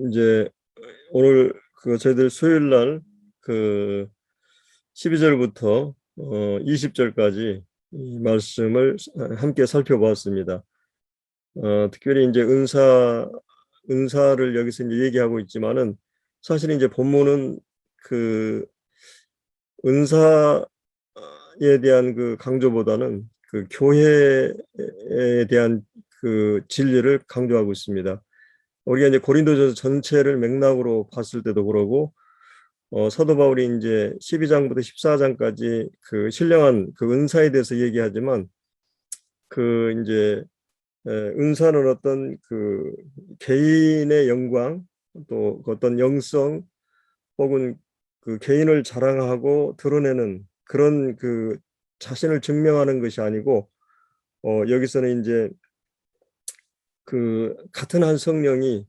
이제 오늘 저희들 수요일 날그 12절부터 20절까지 이 말씀을 함께 살펴보았습니다. 특별히 이제 은사를 여기서 이제 얘기하고 있지만은 사실 이제 본문은 그 은사에 대한 그 강조보다는 그 교회에 대한 그 진리를 강조하고 있습니다. 우리가 이제 고린도전서 전체를 맥락으로 봤을 때도 그러고 사도 바울이 이제 12장부터 14장까지 그 신령한 그 은사에 대해서 얘기하지만 그 이제 은사는 어떤 그 개인의 영광 또 어떤 영성 혹은 그 개인을 자랑하고 드러내는 그런 그 자신을 증명하는 것이 아니고 여기서는 이제 그 같은 한 성령이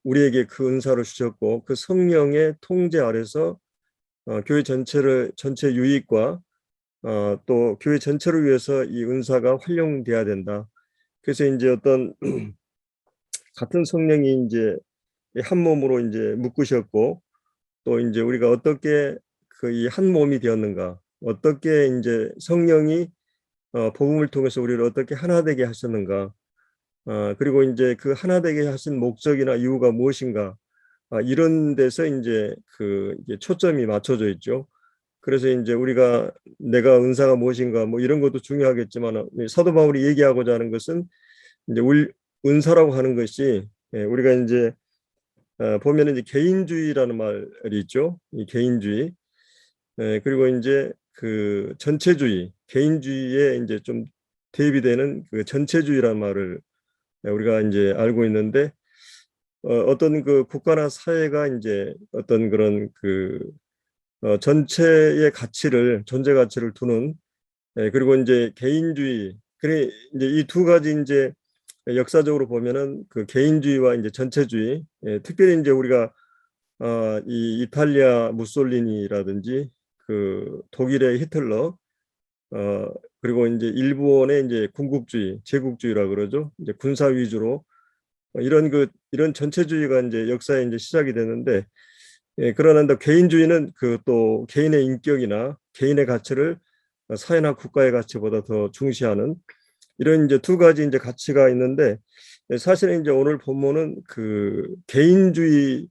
우리에게 그 은사를 주셨고 그 성령의 통제 아래서 교회 전체 유익과 또 교회 전체를 위해서 이 은사가 활용돼야 된다. 그래서 이제 어떤 같은 성령이 이제 한 몸으로 이제 묶으셨고 또 이제 우리가 어떻게 그 이 한 몸이 되었는가, 어떻게 이제 성령이 복음을 통해서 우리를 어떻게 하나 되게 하셨는가, 그리고 이제 그 하나 되게 하신 목적이나 이유가 무엇인가, 이런 데서 이제 그 이제 초점이 맞춰져 있죠. 그래서 이제 우리가 내가 은사가 무엇인가 뭐 이런 것도 중요하겠지만 사도 바울이 얘기하고자 하는 것은 이제 은사라고 하는 것이 우리가 이제 보면은 이제 개인주의라는 말이 있죠. 이 개인주의. 그리고 이제 그 전체주의, 개인주의에 이제 좀 대비되는 그 전체주의라는 말을 우리가 이제 알고 있는데 어떤 그 국가나 사회가 이제 어떤 그런 그 전체의 가치를 존재 가치를 두는 그리고 이제 개인주의 그래 이제 이 두 가지 이제 역사적으로 보면은 그 개인주의와 이제 전체주의 특별히 이제 우리가 이 이탈리아 무솔리니라든지 그 독일의 히틀러 그리고 이제 일본의 이제 군국주의 제국주의라 그러죠. 이제 군사 위주로 이런 전체주의가 이제 역사에 이제 시작이 되는데 그러나 개인주의는 그 또 개인의 인격이나 개인의 가치를 사회나 국가의 가치보다 더 중시하는 이런 이제 두 가지 이제 가치가 있는데 사실은 이제 오늘 본문은 그 개인주의에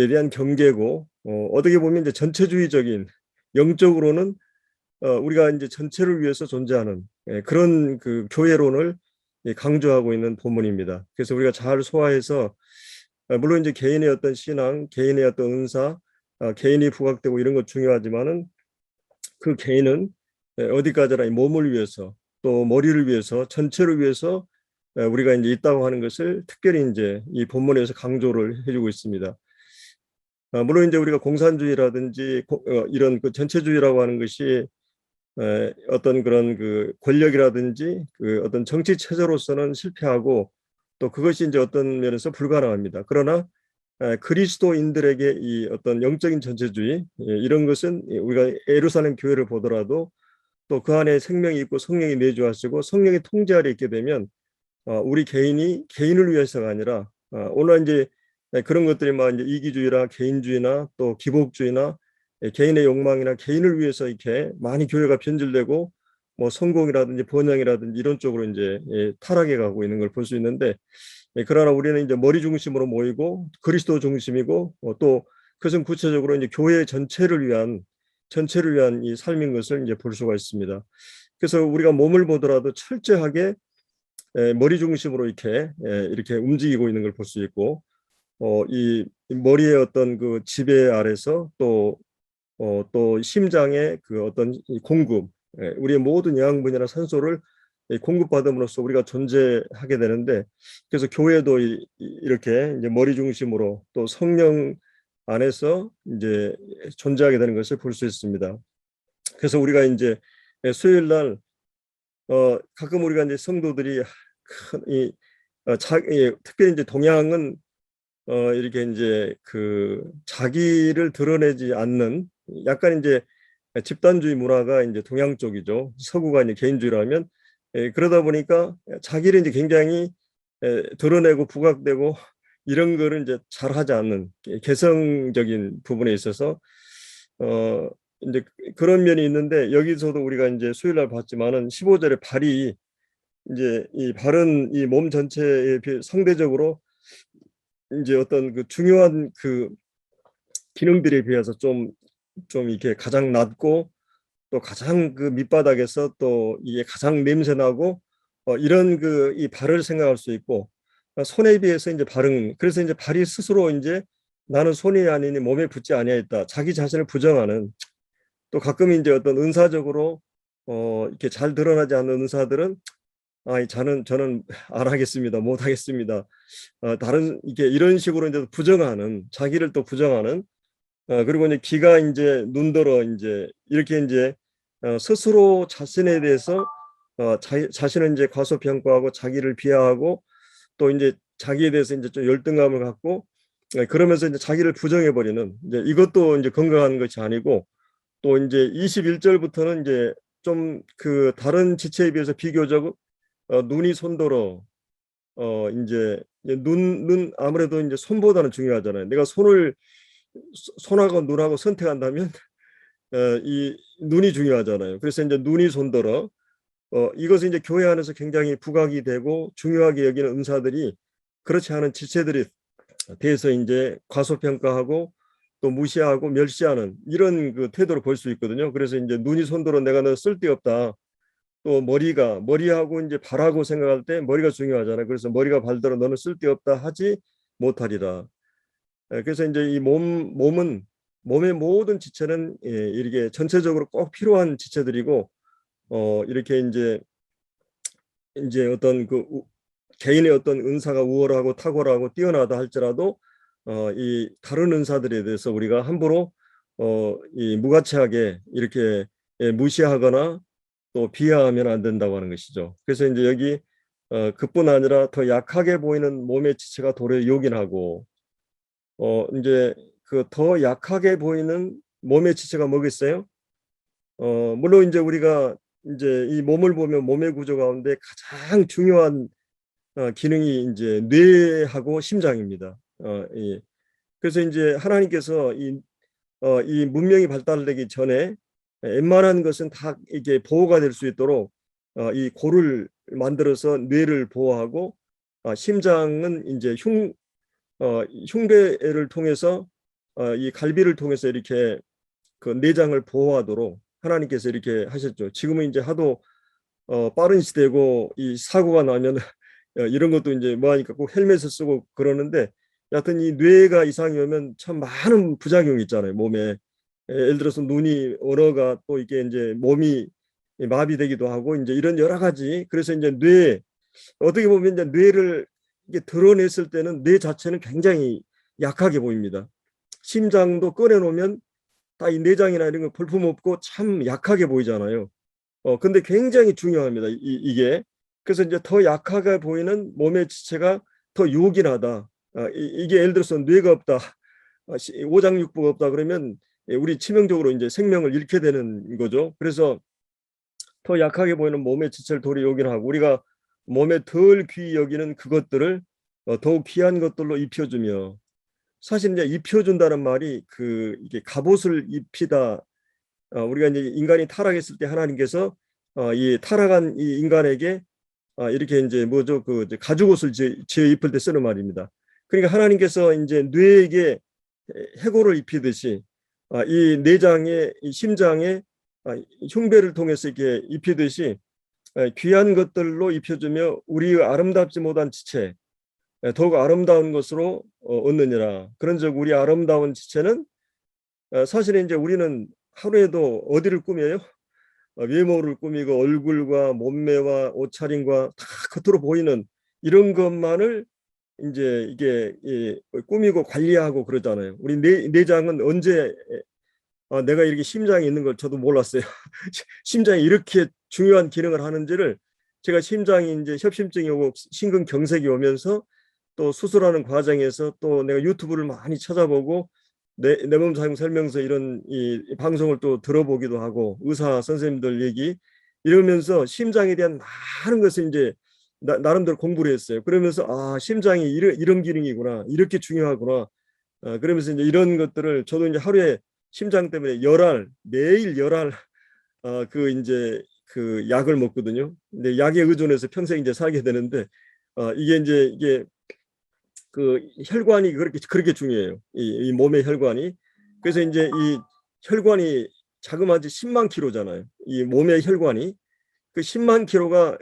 대한 경계고 어떻게 보면 이제 전체주의적인 영적으로는 우리가 이제 전체를 위해서 존재하는 그런 그 교회론을 강조하고 있는 본문입니다. 그래서 우리가 잘 소화해서 물론 이제 개인의 어떤 신앙, 개인의 어떤 은사, 개인이 부각되고 이런 것 중요하지만은 그 개인은 어디까지나 이 몸을 위해서 또 머리를 위해서 전체를 위해서 우리가 이제 있다고 하는 것을 특별히 이제 이 본문에서 강조를 해주고 있습니다. 물론 이제 우리가 공산주의라든지 이런 그 전체주의라고 하는 것이 어떤 그런 그 권력이라든지 그 어떤 정치 체제로서는 실패하고 또 그것이 이제 어떤 면에서 불가능합니다. 그러나 그리스도인들에게 이 어떤 영적인 전체주의 이런 것은 우리가 예루살렘 교회를 보더라도 또 그 안에 생명이 있고 성령이 내주하시고 성령이 통제 아래 있게 되면 우리 개인이 개인을 위해서가 아니라 오늘 이제 그런 것들이 막 이제 이기주의나 개인주의나 또 기복주의나 개인의 욕망이나 개인을 위해서 이렇게 많이 교회가 변질되고 뭐 성공이라든지 번영이라든지 이런 쪽으로 이제 타락해 가고 있는 걸 볼 수 있는데 그러나 우리는 이제 머리 중심으로 모이고 그리스도 중심이고 또 그것은 구체적으로 이제 교회 전체를 위한 이 삶인 것을 이제 볼 수가 있습니다. 그래서 우리가 몸을 보더라도 철저하게 머리 중심으로 이렇게 움직이고 있는 걸 볼 수 있고 이 머리의 어떤 그 지배 아래서 또 심장의 그 어떤 공급, 우리의 모든 영양분이나 산소를 공급받음으로써 우리가 존재하게 되는데 그래서 교회도 이렇게 이제 머리 중심으로 또 성령 안에서 이제 존재하게 되는 것을 볼 수 있습니다. 그래서 우리가 이제 수요일 날 가끔 우리가 이제 성도들이 특별히 이제 동양은 이렇게 이제 그 자기를 드러내지 않는 약간 이제 집단주의 문화가 이제 동양 쪽이죠. 서구가 이제 개인주의라면 그러다 보니까 자기를 이제 굉장히 드러내고 부각되고 이런 거를 이제 잘 하지 않는 개성적인 부분에 있어서 이제 그런 면이 있는데, 여기서도 우리가 이제 수요일 날 봤지만은 15절에 발이 이제 이 발은 이 몸 전체에 비해 상대적으로 이제 어떤 그 중요한 그 기능들에 비해서 좀 이렇게 가장 낮고, 또 가장 그 밑바닥에서 또 이게 가장 냄새나고, 이런 그 이 발을 생각할 수 있고, 손에 비해서 이제 발은, 그래서 이제 발이 스스로 이제 나는 손이 아니니 몸에 붙지 아니하였다, 자기 자신을 부정하는, 또 가끔 이제 어떤 은사적으로 이렇게 잘 드러나지 않는 은사들은 저는 안 하겠습니다, 못 하겠습니다, 다른 이게 이런 식으로 이제 부정하는, 자기를 또 부정하는, 그리고 이제 기가 이제 눈들어 이제 이렇게 이제 스스로 자신에 대해서 자신은 이제 과소평가하고 자기를 비하하고, 또 이제 자기에 대해서 이제 좀 열등감을 갖고, 그러면서 이제 자기를 부정해 버리는, 이제 이것도 이제 건강한 것이 아니고, 또 이제 21절부터는 이제 좀 그 다른 지체에 비해서 비교적 눈이 손더러, 이제 눈 아무래도 이제 손보다는 중요하잖아요. 내가 손하고 눈하고 선택한다면 이 눈이 중요하잖아요. 그래서 이제 눈이 손들어, 이것은 이제 교회 안에서 굉장히 부각이 되고 중요하게 여기는 은사들이, 그렇지 않은 지체들이 대해서 이제 과소평가하고 또 무시하고 멸시하는 이런 그 태도를 볼 수 있거든요. 그래서 이제 눈이 손들어 내가 너 쓸데없다. 또 머리하고 이제 발하고 생각할 때 머리가 중요하잖아요. 그래서 머리가 발더러 너는 쓸데없다 하지 못하리라. 그래서 이제 이 몸은, 몸의 모든 지체는 이렇게 전체적으로 꼭 필요한 지체들이고, 이렇게 이제 어떤 그 개인의 어떤 은사가 우월하고 탁월하고 뛰어나다 할지라도 이 다른 은사들에 대해서 우리가 함부로 이 무가치하게 이렇게 무시하거나 또 비하하면 안 된다고 하는 것이죠. 그래서 이제 여기 그뿐 아니라 더 약하게 보이는 몸의 지체가 도리어 요긴하고, 이제 그 더 약하게 보이는 몸의 지체가 뭐겠어요? 물론 이제 우리가 이제 이 몸을 보면 몸의 구조 가운데 가장 중요한 기능이 이제 뇌하고 심장입니다. 그래서 이제 하나님께서 이 문명이 발달되기 전에 웬만한 것은 다 이게 보호가 될 수 있도록 이 골을 만들어서 뇌를 보호하고, 심장은 이제 흉배를 통해서 이 갈비를 통해서 이렇게 그 내장을 보호하도록 하나님께서 이렇게 하셨죠. 지금은 이제 하도 빠른 시대고 이 사고가 나면 이런 것도 이제 뭐 하니까 꼭 헬멧을 쓰고 그러는데, 여하튼 이 뇌가 이상이 오면 참 많은 부작용이 있잖아요, 몸에. 예를 들어서 눈이, 언어가, 또 이게 이제 몸이 마비되기도 하고, 이제 이런 여러 가지. 그래서 이제 어떻게 보면 이제 뇌를 이게 드러냈을 때는 뇌 자체는 굉장히 약하게 보입니다. 심장도 꺼내놓으면 다 이 내장이나 이런 거 볼품없고 참 약하게 보이잖아요. 근데 굉장히 중요합니다, 이게. 그래서 이제 더 약하게 보이는 몸의 지체가 더 요긴하다. 이게 예를 들어서 뇌가 없다, 오장육부가 없다 그러면 우리 치명적으로 이제 생명을 잃게 되는 거죠. 그래서 더 약하게 보이는 몸의 지체를 도리 요긴하고, 우리가 몸에 덜 귀히 여기는 그것들을 더욱 귀한 것들로 입혀주며, 사실 이제 입혀준다는 말이 그 이게 갑옷을 입히다. 우리가 이제 인간이 타락했을 때 하나님께서 이 타락한 이 인간에게 이렇게 이제 뭐죠, 그 가죽옷을 지어 입을 때 쓰는 말입니다. 그러니까 하나님께서 이제 뇌에게 해골을 입히듯이 이 내장에, 이 심장에 흉배를 통해서 이렇게 입히듯이 귀한 것들로 입혀주며 우리의 아름답지 못한 지체 더욱 아름다운 것으로 얻느니라. 그런즉 우리 아름다운 지체는 사실은 이제 우리는 하루에도 어디를 꾸며요? 외모를 꾸미고 얼굴과 몸매와 옷차림과 다 겉으로 보이는 이런 것만을 이제 이게 꾸미고 관리하고 그러잖아요. 우리 내장은 언제 내가 이렇게 심장이 있는 걸 저도 몰랐어요. 심장이 이렇게 중요한 기능을 하는지를, 제가 심장이 이제 협심증이 오고 심근경색이 오면서 또 수술하는 과정에서 또 내가 유튜브를 많이 찾아보고 내 몸 사용 설명서 이런 이 방송을 또 들어보기도 하고 의사 선생님들 얘기 이러면서 심장에 대한 많은 것을 이제 나름대로 공부를 했어요. 그러면서 심장이 이런 기능이구나, 이렇게 중요하구나. 그러면서 이제 이런 것들을 저도 이제 하루에 심장 때문에 매일 열알 이제 그 약을 먹거든요. 근데 약에 의존해서 평생 이제 살게 되는데 이게 그 혈관이 그렇게 중요해요. 이 몸의 혈관이. 그래서 이제 이 혈관이 자그마치 10만 킬로잖아요. 이 몸의 혈관이 그 10만 킬로가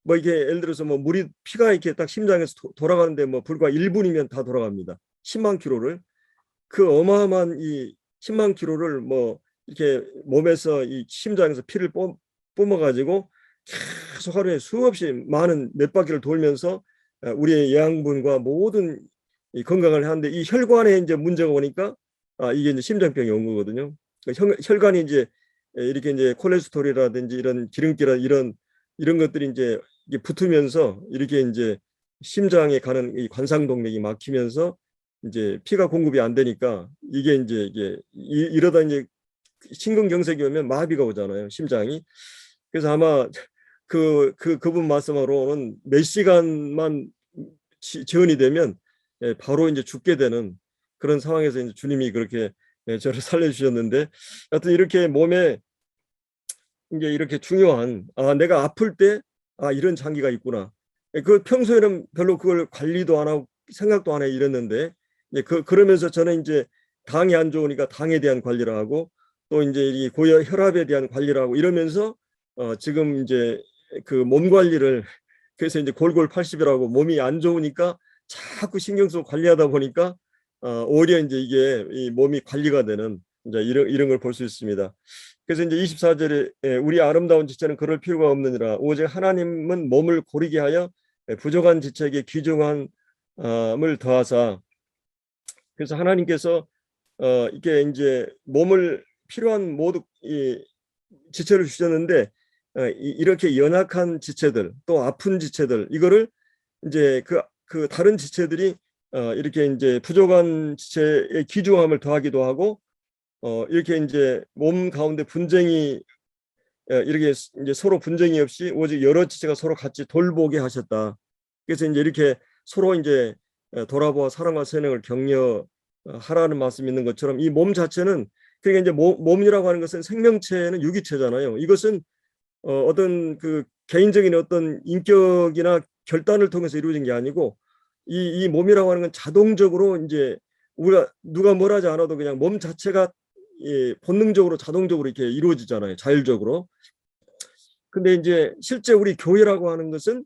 뭐 이게 예를 들어서 뭐 피가 이렇게 딱 심장에서 돌아가는데 뭐 불과 1분이면 다 돌아갑니다. 10만 킬로를 그 어마어마한 이 10만 킬로를 뭐 이렇게 몸에서 이 심장에서 피를 뿜어가지고 계속 하루에 수없이 많은 몇 바퀴를 돌면서 우리의 영양분과 모든 이 건강을 하는데 이 혈관에 이제 문제가 오니까 이게 이제 심장병이 온 거거든요. 그러니까 혈관이 이제 이렇게 이제 콜레스테롤이라든지 이런 기름기라 이런 것들이 이제 이게 붙으면서 이렇게 이제 심장에 가는 이 관상동맥이 막히면서 이제 피가 공급이 안 되니까 이게 이러다 이제 심근경색이 오면 마비가 오잖아요, 심장이. 그래서 아마 그분 말씀으로는 몇 시간만 지연이 되면 바로 이제 죽게 되는 그런 상황에서 이제 주님이 그렇게 저를 살려주셨는데, 하여튼 이렇게 몸에 이제 이렇게 중요한 내가 아플 때 이런 장기가 있구나. 그 평소에는 별로 그걸 관리도 안 하고 생각도 안 해 이랬는데 그러면서 저는 이제 당이 안 좋으니까 당에 대한 관리를 하고 또 이제 이 고혈 혈압에 대한 관리를 하고 이러면서 지금 이제 그 몸 관리를 그래서 이제 골골 80이라고 몸이 안 좋으니까 자꾸 신경 쓰고 관리하다 보니까 오히려 이제 이게 이 몸이 관리가 되는 이제 이런 걸 볼 수 있습니다. 그래서 이제 24절에 우리 아름다운 지체는 그럴 필요가 없느니라 오직 하나님은 몸을 고르게 하여 부족한 지체에게 귀중함을 더하사. 그래서 하나님께서 이게 이제 몸을 필요한 모두 이 지체를 주셨는데 이렇게 연약한 지체들 또 아픈 지체들 이거를 이제 그 다른 지체들이 이렇게 이제 부족한 지체의 귀중함을 더하기도 하고 이렇게 이제 몸 가운데 분쟁이 이렇게 이제 서로 분쟁이 없이 오직 여러 지체가 서로 같이 돌보게 하셨다. 그래서 이제 이렇게 서로 이제 돌아보아 사랑과 선행을 격려하라는 말씀이 있는 것처럼 이 몸 자체는 그러니까 이제 몸이라고 하는 것은 생명체는 유기체잖아요. 이것은 어떤 그 개인적인 어떤 인격이나 결단을 통해서 이루어진 게 아니고 이 몸이라고 하는 건 자동적으로 이제 우리가 누가 뭘 하지 않아도 그냥 몸 자체가 본능적으로 자동적으로 이렇게 이루어지잖아요. 자율적으로. 근데 이제 실제 우리 교회라고 하는 것은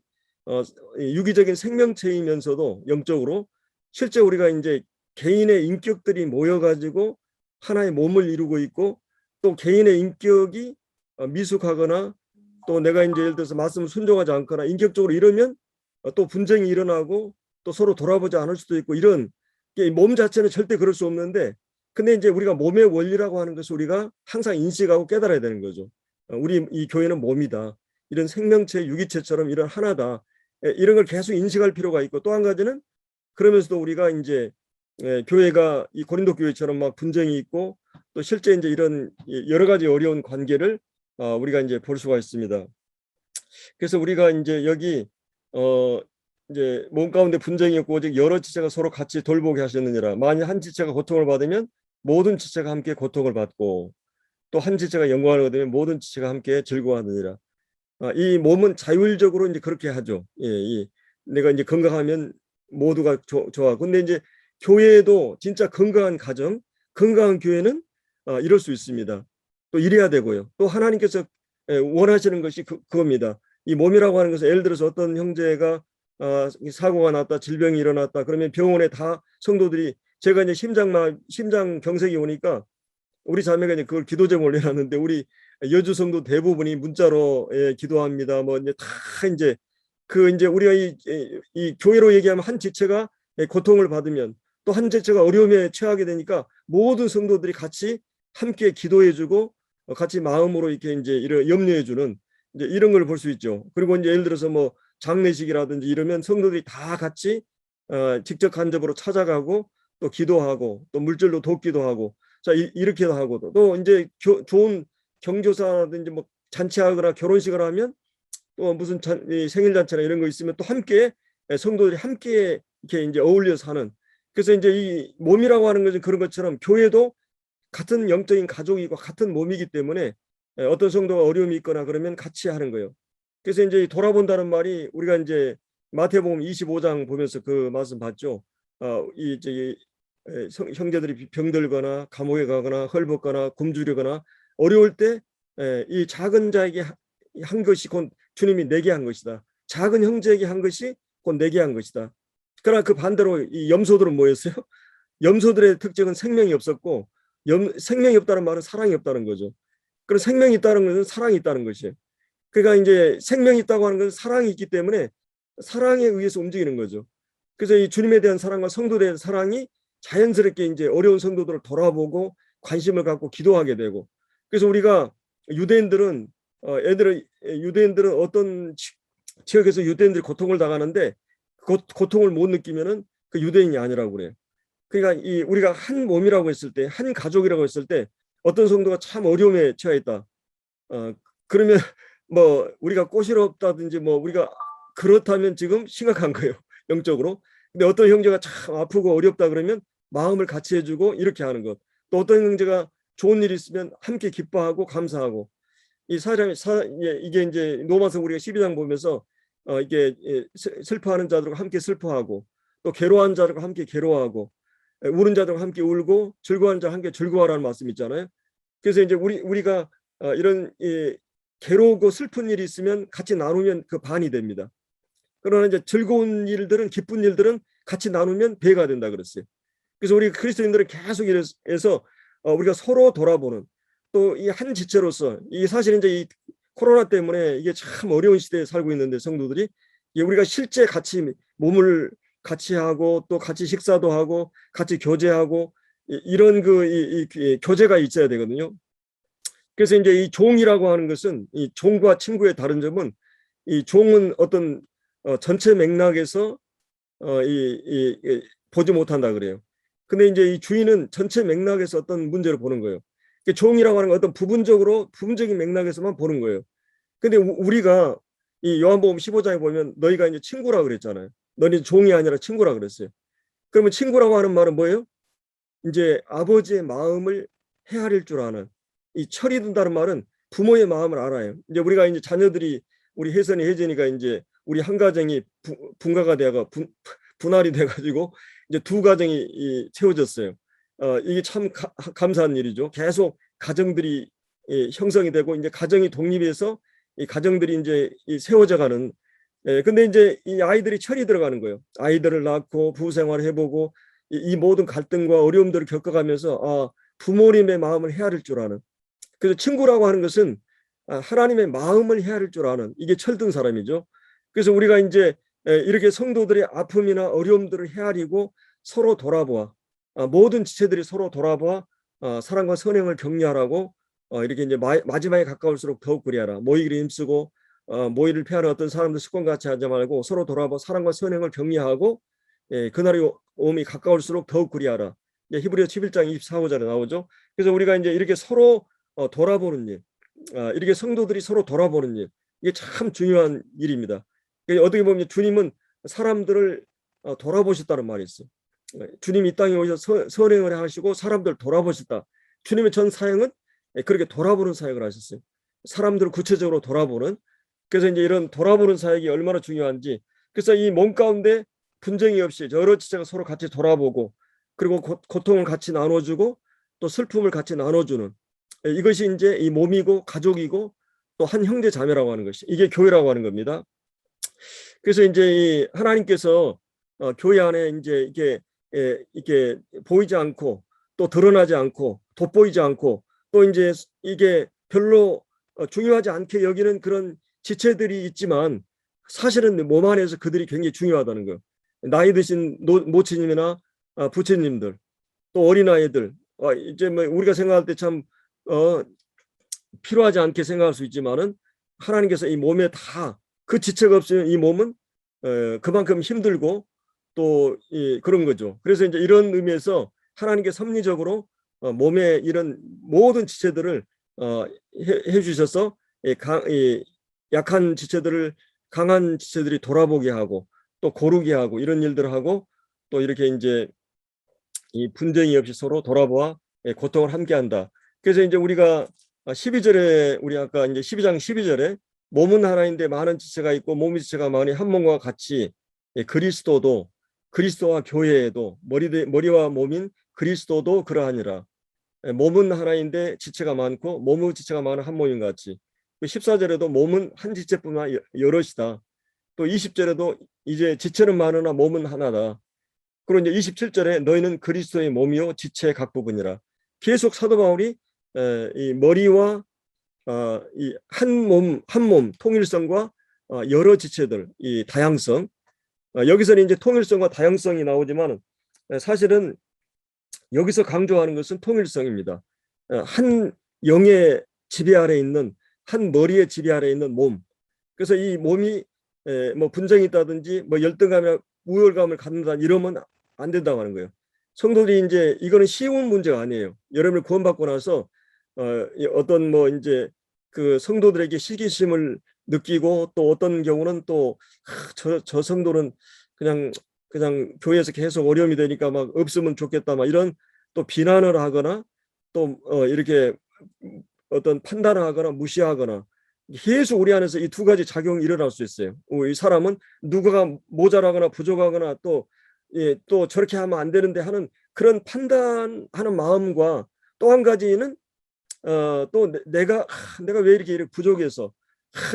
유기적인 생명체이면서도 영적으로 실제 우리가 이제 개인의 인격들이 모여가지고 하나의 몸을 이루고 있고 또 개인의 인격이 미숙하거나 또 내가 이제 예를 들어서 말씀을 순종하지 않거나 인격적으로 이러면 또 분쟁이 일어나고 또 서로 돌아보지 않을 수도 있고 이런 몸 자체는 절대 그럴 수 없는데 근데 이제 우리가 몸의 원리라고 하는 것을 우리가 항상 인식하고 깨달아야 되는 거죠. 우리 이 교회는 몸이다. 이런 생명체 유기체처럼 이런 하나다. 이런 걸 계속 인식할 필요가 있고 또 한 가지는 그러면서도 우리가 이제 교회가 이 고린도 교회처럼 막 분쟁이 있고 또 실제 이제 이런 여러 가지 어려운 관계를 우리가 이제 볼 수가 있습니다. 그래서 우리가 이제 여기 이제 몸 가운데 분쟁이 없고 오직 여러 지체가 서로 같이 돌보게 하셨느니라. 만일 한 지체가 고통을 받으면 모든 지체가 함께 고통을 받고 또 한 지체가 영광을 얻으면 모든 지체가 함께 즐거워하느니라. 이 몸은 자율적으로 이제 그렇게 하죠. 내가 이제 건강하면 모두가 좋아. 근데 이제 교회도 진짜 건강한 가정, 건강한 교회는 이럴 수 있습니다. 또 이래야 되고요. 또 하나님께서 원하시는 것이 그겁니다. 이 몸이라고 하는 것은 예를 들어서 어떤 형제가 사고가 났다, 질병이 일어났다. 그러면 병원에 다 성도들이 제가 이제 심장 경색이 오니까 우리 자매가 이제 그걸 기도 제목을 내놨는데 우리 여주 성도 대부분이 문자로 기도합니다. 뭐 이제 다 이제 이제 우리가 이 교회로 얘기하면 한 지체가 고통을 받으면 또 한 지체가 어려움에 처하게 되니까 모든 성도들이 같이 함께 기도해주고 같이 마음으로 이렇게 이제 이런 염려해주는 이제 이런 걸 볼 수 있죠. 그리고 이제 예를 들어서 뭐 장례식이라든지 이러면 성도들이 다 같이 직접 간접으로 찾아가고 또 기도하고 또 물질로 돕기도 하고 자 이렇게도 하고 또 이제 좋은 경조사라든지 뭐 잔치하거나 결혼식을 하면 또 무슨 이 생일 잔치나 이런 거 있으면 또 함께 성도들이 함께 이렇게 이제 어울려 사는. 그래서 이제 이 몸이라고 하는 것은 그런 것처럼 교회도 같은 영적인 가족이고 같은 몸이기 때문에 어떤 성도가 어려움이 있거나 그러면 같이 하는 거예요. 그래서 이제 돌아본다는 말이 우리가 이제 마태복음 25장 보면서 그 말씀 봤죠. 이 이제 형제들이 병들거나 감옥에 가거나 헐벗거나 굶주리거나 어려울 때 이 작은 자에게 한 것이 곧 주님이 내게 한 것이다. 작은 형제에게 한 것이 곧 내게 한 것이다. 그러나 그 반대로 이 염소들은 뭐였어요? 염소들의 특징은 생명이 없었고 생명이 없다는 말은 사랑이 없다는 거죠. 그럼 생명이 있다는 것은 사랑이 있다는 것이에요. 그러니까 이제 생명이 있다고 하는 것은 사랑이 있기 때문에 사랑에 의해서 움직이는 거죠. 그래서 이 주님에 대한 사랑과 성도에 대한 사랑이 자연스럽게 이제 어려운 성도들을 돌아보고 관심을 갖고 기도하게 되고. 그래서 우리가 유대인들은 유대인들은 어떤 지역에서 유대인들이 고통을 당하는데 고통을 못 느끼면은 그 유대인이 아니라고 그래요. 그러니까 이 우리가 한 몸이라고 했을 때, 한 가족이라고 했을 때 어떤 성도가 참 어려움에 처해 있다. 그러면 뭐 우리가 꼬시럽다든지 뭐 우리가 그렇다면 지금 심각한 거예요. 영적으로. 근데 어떤 형제가 참 아프고 어렵다 그러면 마음을 같이 해주고 이렇게 하는 것. 또 어떤 형제가 좋은 일이 있으면 함께 기뻐하고 감사하고. 이 사람이 이게 이제 로마서 우리가 12장 보면서 이게 슬퍼하는 자들과 함께 슬퍼하고 또 괴로워하는 자들과 함께 괴로워하고 우는 자들과 함께 울고 즐거워하는 자와 함께 즐거워하라는 말씀 있잖아요. 그래서 이제 우리가 이런 괴로우고 슬픈 일이 있으면 같이 나누면 그 반이 됩니다. 그러나 이제 즐거운 일들은 기쁜 일들은 같이 나누면 배가 된다 그랬어요. 그래서 우리 그리스도인들은 계속 이래서 우리가 서로 돌아보는 또 이 한 지체로서 이 사실 이제 이 코로나 때문에 이게 참 어려운 시대에 살고 있는데 성도들이 우리가 실제 같이 몸을 같이 하고 또 같이 식사도 하고 같이 교제하고 이런 이 교제가 있어야 되거든요. 그래서 이제 이 종이라고 하는 것은 이 종과 친구의 다른 점은 이 종은 어떤 전체 맥락에서 보지 못한다 그래요. 근데 이제 이 주인은 전체 맥락에서 어떤 문제를 보는 거예요. 종이라고 하는 건 어떤 부분적인 맥락에서만 보는 거예요. 근데 우리가 이 요한복음 15장에 보면 너희가 이제 친구라 그랬잖아요. 너희 종이 아니라 친구라 그랬어요. 그러면 친구라고 하는 말은 뭐예요? 이제 아버지의 마음을 헤아릴 줄 아는 이 철이 든다는 말은 부모의 마음을 알아요. 이제 우리가 이제 자녀들이 우리 혜선이 혜진이가 이제 우리 한 가정이 분가가 되어가 분할이 돼가지고 이제 두 가정이 채워졌어요. 이게 참 감사한 일이죠. 계속 가정들이 형성이 되고 이제 가정이 독립해서 이 가정들이 이제 세워져가는. 근데 이제 이 아이들이 철이 들어가는 거예요. 아이들을 낳고 부부 생활을 해보고 이 모든 갈등과 어려움들을 겪어가면서 부모님의 마음을 헤아릴 줄 아는. 그래서 친구라고 하는 것은 하나님의 마음을 헤아릴 줄 아는 이게 철든 사람이죠. 그래서 우리가 이제 이렇게 성도들의 아픔이나 어려움들을 헤아리고 서로 돌아보아 모든 지체들이 서로 돌아보아 사랑과 선행을 격려하라고 이렇게 이제 마지막에 가까울수록 더욱 그리하라. 모이기를 힘쓰고 모이를 피하는 어떤 사람들 습관같이 하지 말고 서로 돌아보아 사랑과 선행을 격려하고 그날이 오음이 가까울수록 더욱 그리하라. 히브리서 11장 24, 5절에 나오죠. 그래서 우리가 이제 이렇게 서로 돌아보는 일, 이렇게 성도들이 서로 돌아보는 일, 이게 참 중요한 일입니다. 어떻게 보면 주님은 사람들을 돌아보셨다는 말이 있어요. 주님이 이 땅에 오셔서 선행을 하시고 사람들 돌아보셨다. 주님의 전 사역은 그렇게 돌아보는 사역을 하셨어요. 사람들을 구체적으로 돌아보는. 그래서 이제 이런 돌아보는 사역이 얼마나 중요한지. 그래서 이 몸 가운데 분쟁이 없이 여러 지체가 서로 같이 돌아보고 그리고 고통을 같이 나눠주고 또 슬픔을 같이 나눠주는 이것이 이제 이 몸이고 가족이고 또 한 형제 자매라고 하는 것이 이게 교회라고 하는 겁니다. 그래서 이제 이 하나님께서 교회 안에 이제 이게 보이지 않고 또 드러나지 않고 돋보이지 않고 또 이제 이게 별로 중요하지 않게 여기는 그런 지체들이 있지만 사실은 몸 안에서 그들이 굉장히 중요하다는 거. 나이 드신 모친님이나 부처님들 또 어린아이들 이제 뭐 우리가 생각할 때 참 필요하지 않게 생각할 수 있지만은 하나님께서 이 몸에 다 그 지체가 없으면 이 몸은 그만큼 힘들고 또 그런 거죠. 그래서 이제 이런 의미에서 하나님께 섭리적으로 몸에 이런 모든 지체들을 해주셔서 약한 지체들을 강한 지체들이 돌아보게 하고 또 고르게 하고 이런 일들을 하고 또 이렇게 이제 이 분쟁이 없이 서로 돌아보아 고통을 함께한다. 그래서 이제 우리가 12절에 우리 아까 이제 12장 12절에 몸은 하나인데 많은 지체가 있고 몸의 지체가 많으니 한 몸과 같이 그리스도도 그리스도와 교회에도 머리와 몸인 그리스도도 그러하니라. 몸은 하나인데 지체가 많고 몸의 지체가 많은 한 몸인 같이. 14절에도 몸은 한 지체뿐만 여럿이다. 또 20절에도 이제 지체는 많으나 몸은 하나다. 그리고 이제 27절에 너희는 그리스도의 몸이요 지체의 각 부분이라. 계속 사도 바울이 이 머리와 이 한 몸 통일성과 여러 지체들 이 다양성, 여기서는 이제 통일성과 다양성이 나오지만 사실은 여기서 강조하는 것은 통일성입니다. 한 영의 지배 아래 있는 한 머리의 지배 아래 있는 몸. 그래서 이 몸이 뭐 분쟁이 있다든지 뭐 열등감이나 우월감을 갖는다 이러면 안 된다고 하는 거예요. 성도들이 이제 이거는 쉬운 문제가 아니에요. 여러분을 구원받고 나서 어떤 뭐 이제 그 성도들에게 시기심을 느끼고 또 어떤 경우는 또 저 성도는 그냥 교회에서 계속 어려움이 되니까 막 없으면 좋겠다 막 이런 또 비난을 하거나 또 이렇게 어떤 판단을 하거나 무시하거나 계속 우리 안에서 이 두 가지 작용이 일어날 수 있어요. 이 사람은 누구가 모자라거나 부족하거나 또 저렇게 하면 안 되는데 하는 그런 판단하는 마음과 또 한 가지는 또 내가 왜 이렇게 부족해서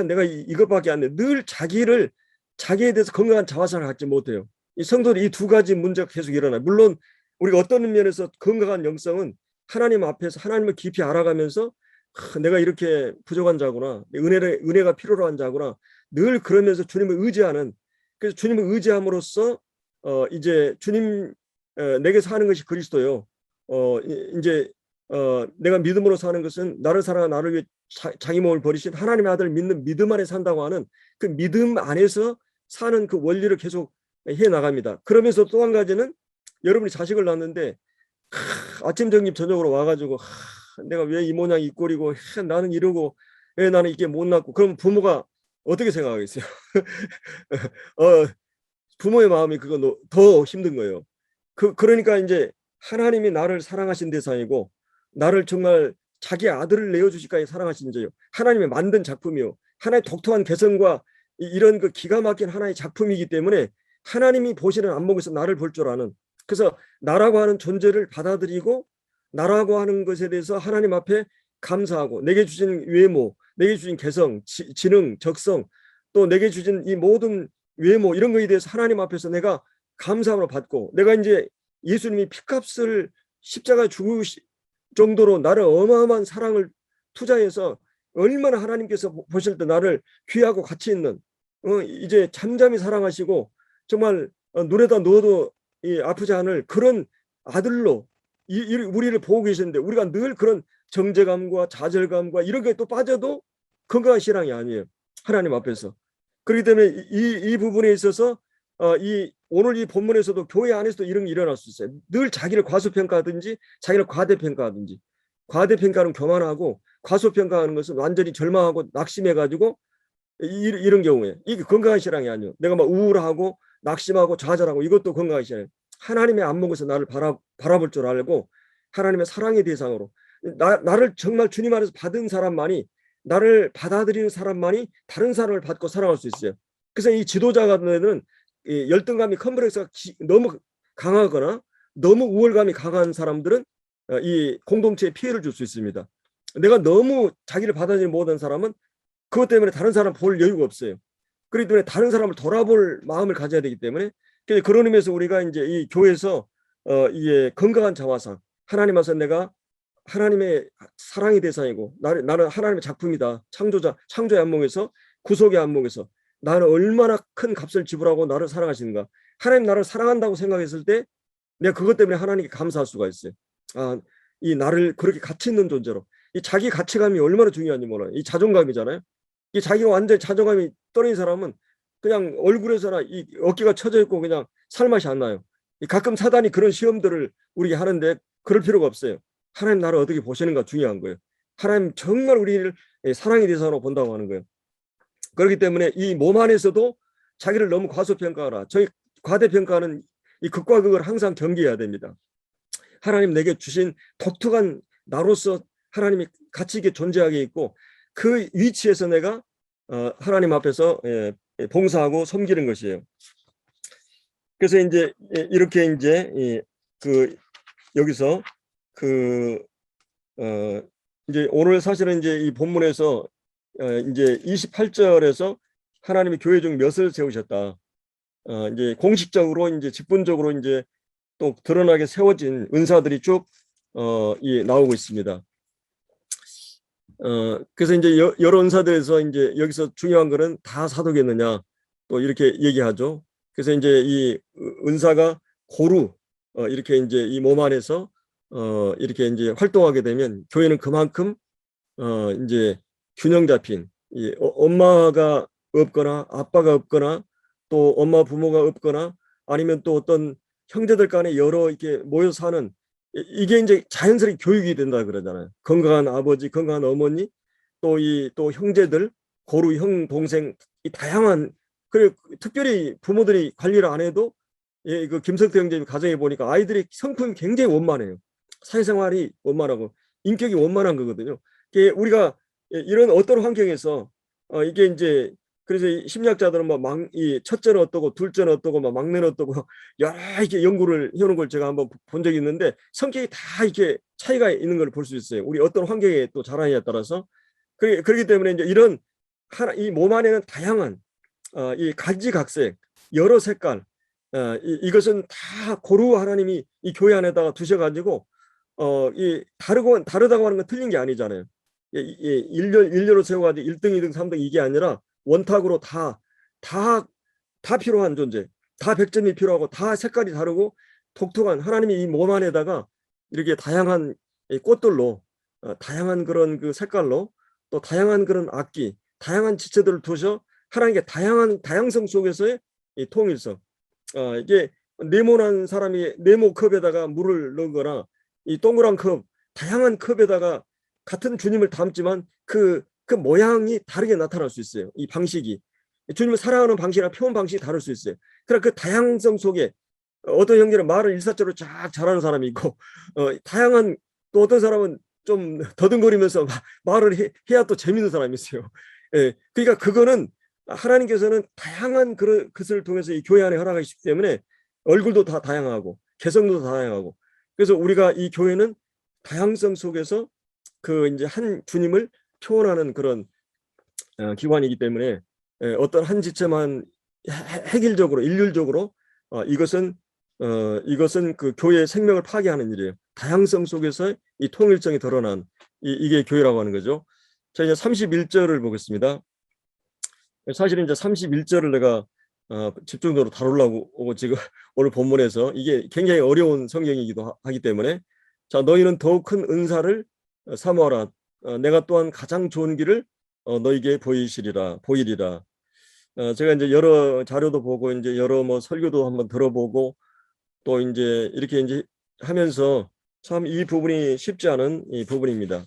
내가 이것밖에 안 돼. 늘 자기에 대해서 건강한 자화상을 갖지 못해요. 이 성도들이 이 두 가지 문제가 계속 일어나요. 물론 우리가 어떤 면에서 건강한 영성은 하나님 앞에서 하나님을 깊이 알아가면서 내가 이렇게 부족한 자구나, 은혜가 필요로 한 자구나, 늘 그러면서 주님을 의지하는. 그래서 주님을 의지함으로써 이제 주님 내게서 하는 것이 그리스도요. 이제 내가 믿음으로 사는 것은 나를 사랑하 나를 위해 자기 몸을 버리신 하나님의 아들 믿는 믿음 안에 산다고 하는 그 믿음 안에서 사는 그 원리를 계속 해 나갑니다. 그러면서 또 한 가지는 여러분이 자식을 낳는데 아침 점심 저녁으로 와가지고 내가 왜 이 모양 이 꼴이고 나는 이러고 왜 나는 이게 못 낳고 그럼 부모가 어떻게 생각하겠어요? 부모의 마음이 그거 더 힘든 거예요. 그러니까 이제 하나님이 나를 사랑하신 대상이고 나를 정말 자기 아들을 내어주시기까지 사랑하신 자요. 하나님이 만든 작품이요. 하나의 독특한 개성과 이런 그 기가 막힌 하나의 작품이기 때문에 하나님이 보시는 안목에서 나를 볼 줄 아는. 그래서 나라고 하는 존재를 받아들이고 나라고 하는 것에 대해서 하나님 앞에 감사하고 내게 주신 외모, 내게 주신 개성, 지능, 적성 또 내게 주신 이 모든 외모 이런 거에 대해서 하나님 앞에서 내가 감사함을 받고 내가 이제 예수님이 피값을 십자가에 죽으실 정도로 나를 어마어마한 사랑을 투자해서 얼마나 하나님께서 보실 때 나를 귀하고 가치 있는 이제 잠잠히 사랑하시고 정말 눈에다 넣어도 아프지 않을 그런 아들로 우리를 보고 계시는데 우리가 늘 그런 정제감과 좌절감과 이런 게 또 빠져도 건강한 신앙이 아니에요. 하나님 앞에서. 그렇기 때문에 이 부분에 있어서 오늘 이 본문에서도 교회 안에서도 이런 게 일어날 수 있어요. 늘 자기를 과소평가하든지 자기를 과대평가하든지. 과대평가는 교만하고 과소평가하는 것은 완전히 절망하고 낙심해가지고 이런 경우에 이게 건강한 신앙이 아니에요. 내가 막 우울하고 낙심하고 좌절하고 이것도 건강한 신앙이에요. 하나님의 안목에서 나를 바라볼 줄 알고 하나님의 사랑의 대상으로 나를 정말 주님 안에서 받은 사람만이 나를 받아들이는 사람만이 다른 사람을 받고 사랑할 수 있어요. 그래서 이 지도자가 되는 열등감이 컴플렉스가 너무 강하거나 너무 우월감이 강한 사람들은 이 공동체에 피해를 줄 수 있습니다. 내가 너무 자기를 받아들이지 못한 사람은 그것 때문에 다른 사람 볼 여유가 없어요. 그렇기 때문에 다른 사람을 돌아볼 마음을 가져야 되기 때문에 그런 의미에서 우리가 이제 이 교회에서 이게 건강한 자화상 하나님 앞에서 내가 하나님의 사랑의 대상이고 나는 하나님의 작품이다. 창조의 안목에서 구속의 안목에서 나는 얼마나 큰 값을 지불하고 나를 사랑하시는가. 하나님 나를 사랑한다고 생각했을 때 내가 그것 때문에 하나님께 감사할 수가 있어요. 이 나를 그렇게 가치 있는 존재로 이 자기 가치감이 얼마나 중요한지 몰라요. 이 자존감이잖아요. 이 자기가 완전히 자존감이 떨어진 사람은 그냥 얼굴에서나 이 어깨가 처져 있고 그냥 살맛이 안 나요. 가끔 사단이 그런 시험들을 우리에게 하는데 그럴 필요가 없어요. 하나님 나를 어떻게 보시는가 중요한 거예요. 하나님 정말 우리를 사랑의 대상으로 본다고 하는 거예요. 그렇기 때문에 이 몸 안에서도 자기를 너무 과소평가하라. 저희 과대평가는 이 극과 극을 항상 경계해야 됩니다. 하나님 내게 주신 독특한 나로서 하나님이 가치 있게 존재하게 있고 그 위치에서 내가 하나님 앞에서 봉사하고 섬기는 것이에요. 그래서 이제 이렇게 이제 여기서 이제 오늘 사실은 이제 이 본문에서 이제 28절에서 하나님이 교회 중 몇을 세우셨다. 이제 공식적으로 이제 직분적으로 이제 또 드러나게 세워진 은사들이 쭉 나오고 있습니다. 그래서 이제 여러 은사들에서 이제 여기서 중요한 거는 다 사도겠느냐 또 이렇게 얘기하죠. 그래서 이제 이 은사가 고루 이렇게 이제 이 몸 안에서 이렇게 이제 활동하게 되면 교회는 그만큼 이제 균형 잡힌 엄마가 없거나 아빠가 없거나 또 엄마 부모가 없거나 아니면 또 어떤 형제들 간에 여러 이렇게 모여 사는 이게 이제 자연스럽게 교육이 된다 그러잖아요. 건강한 아버지, 건강한 어머니, 또 형제들, 고루 형, 동생, 이 다양한 그리고 특별히 부모들이 관리를 안 해도 그 김성태 형제님 가정에 보니까 아이들이 성품이 굉장히 원만해요. 사회생활이 원만하고 인격이 원만한 거거든요. 우리가 이런 어떤 환경에서 이게 이제 그래서 심리학자들은 이 첫째는 어떠고 둘째는 어떠고 막내는 어떠고 여러 이렇게 연구를 해오는 걸 제가 한번 본 적이 있는데 성격이 다 이렇게 차이가 있는 걸 볼 수 있어요. 우리 어떤 환경에 또 자라느냐에 따라서 그렇기 때문에 이제 이런 이 몸 안에는 다양한 이 가지각색 여러 색깔 이것은 다 고루 하나님이 이 교회 안에다가 두셔가지고 이 다르다고 하는 건 틀린 게 아니잖아요. 일렬로 세워가지고 1등, 2등, 3등 이게 아니라 원탁으로 다 필요한 존재, 다 100점이 필요하고 다 색깔이 다르고 독특한 하나님이 이 몸 안에다가 이렇게 다양한 꽃들로 다양한 그런 그 색깔로 또 다양한 그런 악기, 다양한 지체들을 두셔 하나님께 다양성 속에서의 이 통일성. 이게 네모난 사람이 네모 컵에다가 물을 넣거나 이 동그란 컵, 다양한 컵에다가 같은 주님을 담지만 그 모양이 다르게 나타날 수 있어요. 이 방식이 주님을 사랑하는 방식이나 표현 방식이 다를 수 있어요. 그러나 그 다양성 속에 어떤 형제는 말을 일사적으로 쫙 잘하는 사람이 있고 다양한 또 어떤 사람은 좀 더듬거리면서 말을 해야 또 재밌는 사람이 있어요. 그러니까 그거는 하나님께서는 다양한 것을 통해서 이 교회 안에 허락하시기 때문에 얼굴도 다 다양하고 개성도 다 다양하고 그래서 우리가 이 교회는 다양성 속에서 이제 한 주님을 표현하는 그런 기관이기 때문에 어떤 한 지체만 획일적으로 일률적으로 이것은 그 교회의 생명을 파괴하는 일이에요. 다양성 속에서 이 통일성이 드러난 이게 교회라고 하는 거죠. 자 이제 31절을 보겠습니다. 사실은 이제 31절을 내가 집중적으로 다루려고 지금 오늘 본문에서 이게 굉장히 어려운 성경이기도 하기 때문에 자 너희는 더욱 큰 은사를 사모하라. 내가 또한 가장 좋은 길을 너희에게 보이리라. 제가 이제 여러 자료도 보고 이제 여러 설교도 한번 들어보고 또 이제 이렇게 이제 하면서 참 이 부분이 쉽지 않은 이 부분입니다.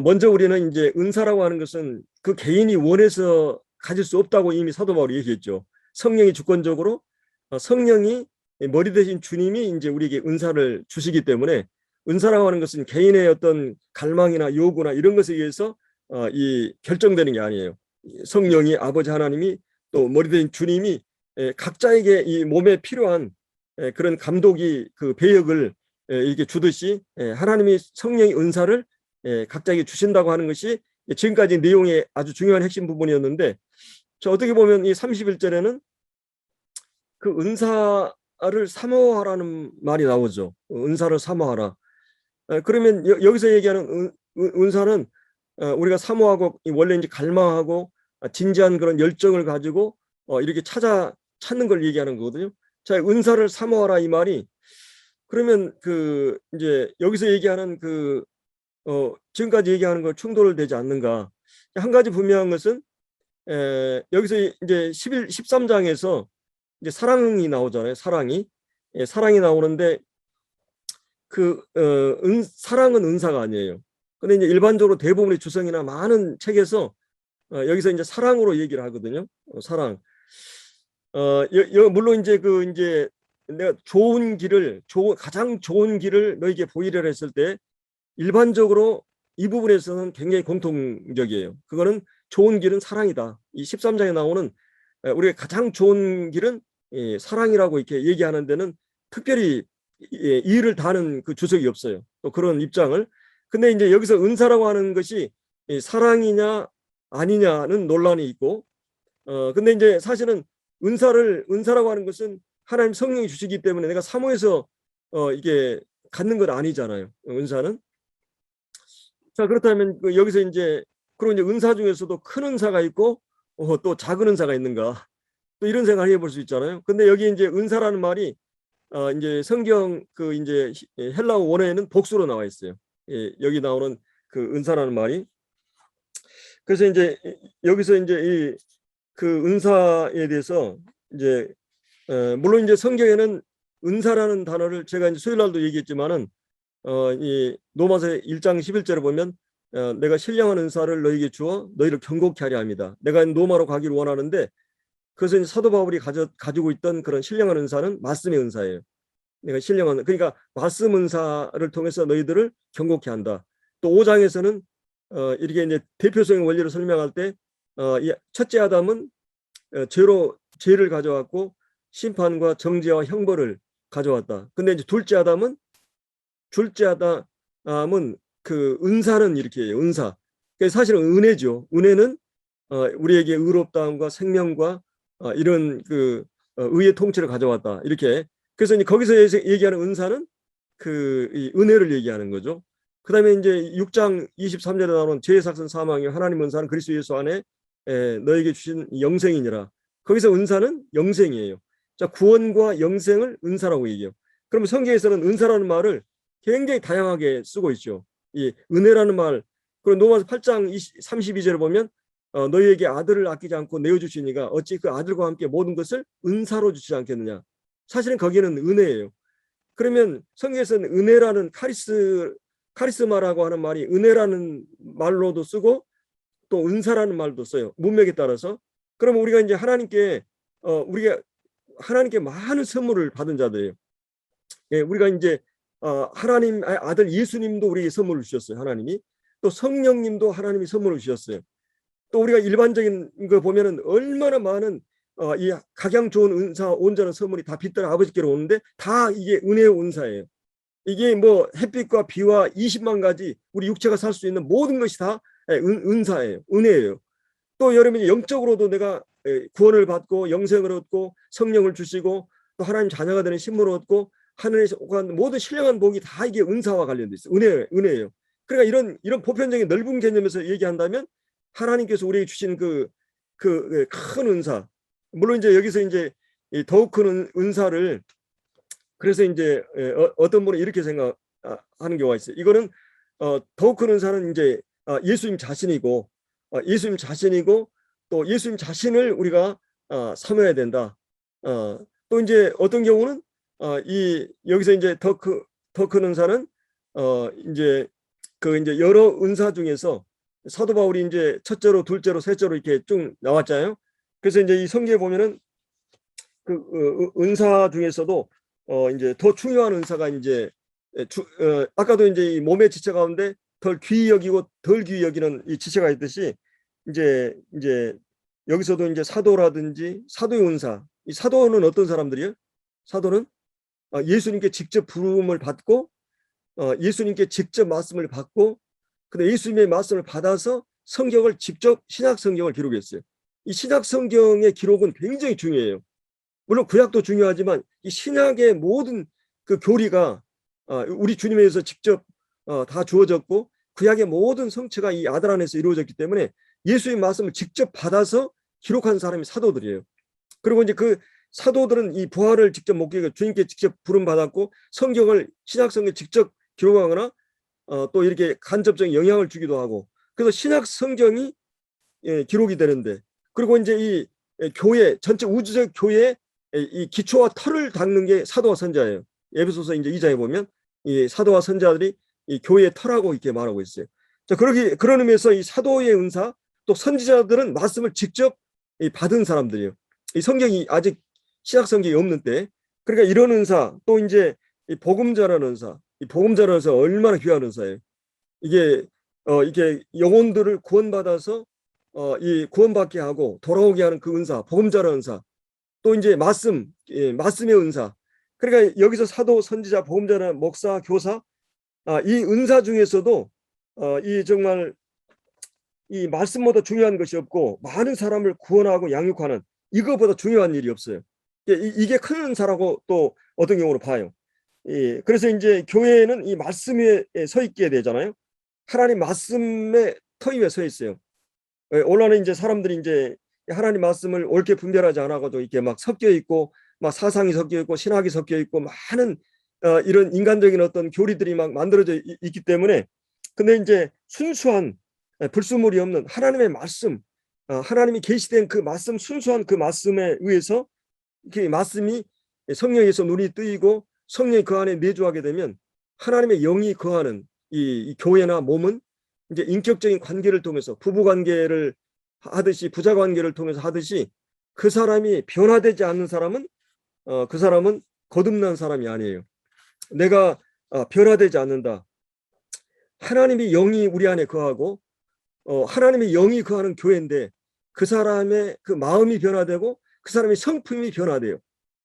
먼저 우리는 이제 은사라고 하는 것은 그 개인이 원해서 가질 수 없다고 이미 사도 바울이 얘기했죠. 성령이 주권적으로 성령이 머리 대신 주님이 이제 우리에게 은사를 주시기 때문에 은사라고 하는 것은 개인의 어떤 갈망이나 요구나 이런 것에 의해서 이 결정되는 게 아니에요. 성령이 아버지 하나님이 또 머리 대신 주님이 각자에게 이 몸에 필요한 그런 감독이 그 배역을 이렇게 주듯이 하나님이 성령의 은사를 각자에게 주신다고 하는 것이 지금까지 내용의 아주 중요한 핵심 부분이었는데 저 어떻게 보면 이 31절에는 그 은사를 사모하라는 말이 나오죠. 은사를 사모하라. 그러면 여기서 얘기하는 은사는 우리가 사모하고 원래 이제 갈망하고 진지한 그런 열정을 가지고 이렇게 찾는 걸 얘기하는 거거든요. 자, 은사를 사모하라 이 말이 그러면 그 이제 여기서 얘기하는 지금까지 얘기하는 거 충돌되지 않는가? 한 가지 분명한 것은 여기서 이제 13장에서 이제 사랑이 나오잖아요. 사랑이 나오는데 사랑은 은사가 아니에요. 근데 이제 일반적으로 대부분의 주성이나 많은 책에서 여기서 이제 사랑으로 얘기를 하거든요. 사랑. 물론 이제 내가 가장 좋은 길을 너에게 보이려 했을 때 일반적으로 이 부분에서는 굉장히 공통적이에요. 그거는 좋은 길은 사랑이다. 이 13장에 나오는 우리가 가장 좋은 길은 사랑이라고 이렇게 얘기하는 데는 특별히 이의를 다하는 그 주석이 없어요. 또 그런 입장을. 근데 이제 여기서 은사라고 하는 것이 사랑이냐 아니냐는 논란이 있고, 근데 이제 사실은 은사라고 하는 것은 하나님 성령이 주시기 때문에 내가 사모해서 이게 갖는 건 아니잖아요. 은사는. 자, 그렇다면 여기서 이제 그런 이제 은사 중에서도 큰 은사가 있고 또 작은 은사가 있는가? 또 이런 생각을 해볼 수 있잖아요. 근데 여기 이제 은사라는 말이 이제 성경 그 이제 헬라어 원어에는 복수로 나와 있어요. 여기 나오는 그 은사라는 말이. 그래서 이제 여기서 이제 그 은사에 대해서 이제 물론 이제 성경에는 은사라는 단어를 제가 이제 수요일 날도 얘기했지만은 이 로마서 1장 11절에 보면 내가 신령한 은사를 너에게 주어 너희를 경고케 하려 합니다. 내가 로마로 가기를 원하는데 그것은 사도 바울이 가지고 있던 그런 신령한 은사는 말씀의 은사예요. 내가 신령한 그러니까 말씀 은사를 통해서 너희들을 경고케 한다. 또 5장에서는 이렇게 이제 대표성의 원리를 설명할 때 첫째 아담은 죄를 가져왔고 심판과 정죄와 형벌을 가져왔다. 근데 이제 둘째 아담은 그 은사는 이렇게 해요. 은사. 그러니까 사실은 은혜죠. 은혜는 우리에게 의롭다함과 생명과 이런 그 의의 통치를 가져왔다. 이렇게. 그래서 이제 거기서 얘기하는 은사는 이 은혜를 얘기하는 거죠. 그다음에 이제 6장 23절에 나오는 죄의 삭은 사망이요 하나님 은사는 그리스도 예수 안에 너에게 주신 영생이니라. 거기서 은사는 영생이에요. 자, 구원과 영생을 은사라고 얘기해요. 그러면 성경에서는 은사라는 말을 굉장히 다양하게 쓰고 있죠. 이 은혜라는 말, 그리고 로마서 8장 32절에 보면 너희에게 아들을 아끼지 않고 내어주시니가 어찌 그 아들과 함께 모든 것을 은사로 주시지 않겠느냐. 사실은 거기는 은혜예요. 그러면 성경에서는 은혜라는 카리스마라고 하는 말이 은혜라는 말로도 쓰고 또 은사라는 말도 써요. 문맥에 따라서. 그러면 우리가 이제 우리가 하나님께 많은 선물을 받은 자들이에요. 예, 우리가 이제 하나님 아들 예수님도 우리에게 선물을 주셨어요. 하나님이. 또 성령님도 하나님이 선물을 주셨어요. 또 우리가 일반적인 거 보면은 얼마나 많은 이 각양 좋은 은사 온전한 선물이 다 빚들어 아버지께로 오는데 다 이게 은혜의 은사예요. 이게 뭐 햇빛과 비와 20만 가지 우리 육체가 살 수 있는 모든 것이 다 은사예요. 은혜예요. 또 여러분이 영적으로도 내가 구원을 받고 영생을 얻고 성령을 주시고 또 하나님 자녀가 되는 신분을 얻고 하늘에서 오간 모든 신령한 복이 다 이게 은사와 관련돼 있어요. 은혜예요. 그러니까 이런 보편적인 넓은 개념에서 얘기한다면 하나님께서 우리에게 주신 그 큰 은사, 물론 이제 여기서 이제 더욱 큰 은사를 그래서 이제 어떤 분은 이렇게 생각하는 경우가 있어요. 이거는 더욱 큰 은사는 이제 예수님 자신이고 또 예수님 자신을 우리가 사모해야 된다. 또 이제 어떤 경우는 여기서 이제 더 큰 은사는 이제 이제 여러 은사 중에서 사도 바울이 이제 첫째로 둘째로 셋째로 이렇게 쭉 나왔잖아요. 그래서 이제 이 성경에 보면은 그 은사 중에서도 이제 더 중요한 은사가 이제 아까도 이제 이 몸의 지체 가운데 덜 귀히 여기고 덜 귀히 여기는 이 지체가 있듯이 이제 여기서도 이제 사도라든지 사도의 은사. 이 사도는 어떤 사람들이에요? 사도는 예수님께 직접 부름을 받고 예수님께 직접 말씀을 받고 근데 예수님의 말씀을 받아서 성경을 직접 신약 성경을 기록했어요. 이 신약 성경의 기록은 굉장히 중요해요. 물론 구약도 중요하지만 이 신약의 모든 그 교리가 우리 주님에 의해서 직접 다 주어졌고 구약의 모든 성취가 이 아들 안에서 이루어졌기 때문에 예수의 말씀을 직접 받아서 기록한 사람이 사도들이에요. 그리고 이제 그 사도들은 이 부활을 직접 목격해 주님께 직접 부름 받았고 성경을 신약 성경 직접 기록하거나 또 이렇게 간접적인 영향을 주기도 하고 그래서 신약 성경이 기록이 되는데 그리고 이제 이 교회 전체 우주적 교회의 이 기초와 털을 닦는 게 사도와 선자예요. 에베소서 이제 2장에 보면 이 사도와 선자들이 이 교회의 털하고 이렇게 말하고 있어요. 자, 그런 의미에서 이 사도의 은사 또 선지자들은 말씀을 직접 받은 사람들이에요. 이 성경이 아직 신약 성경이 없는 때. 그러니까 이런 은사, 또 이제 이 복음자라는 은사, 이 복음자라는 은사 얼마나 귀한 은사예요. 이게 영혼들을 구원받아서 이 구원받게 하고 돌아오게 하는 그 은사, 복음자라는 은사. 또 이제 말씀의 은사. 그러니까 여기서 사도, 선지자, 복음자나 목사, 교사, 이 은사 중에서도 이 정말 이 말씀보다 중요한 것이 없고 많은 사람을 구원하고 양육하는 이거보다 중요한 일이 없어요. 이게 큰 은사라고 또 어떤 경우로 봐요. 그래서 이제 교회는 이 말씀 위에 서 있게 되잖아요. 하나님 말씀의 터 위에 서 있어요. 오늘은 이제 사람들이 이제 하나님 말씀을 옳게 분별하지 않아가지고 이렇게 막 섞여 있고 막 사상이 섞여 있고 신학이 섞여 있고 많은 이런 인간적인 어떤 교리들이 막 만들어져 있기 때문에 근데 이제 순수한 불순물이 없는 하나님의 말씀, 하나님이 계시된 그 말씀, 순수한 그 말씀에 의해서 그 말씀이 성령에서 눈이 뜨이고 성령이 그 안에 내주하게 되면 하나님의 영이 거하는 이 교회나 몸은 이제 인격적인 관계를 통해서 부부 관계를 하듯이 부자 관계를 통해서 하듯이 그 사람이 변화되지 않는 사람은 그 사람은 거듭난 사람이 아니에요. 내가 변화되지 않는다. 하나님의 영이 우리 안에 거하고 하나님의 영이 거하는 교회인데 그 사람의 그 마음이 변화되고 그 사람의 성품이 변화돼요.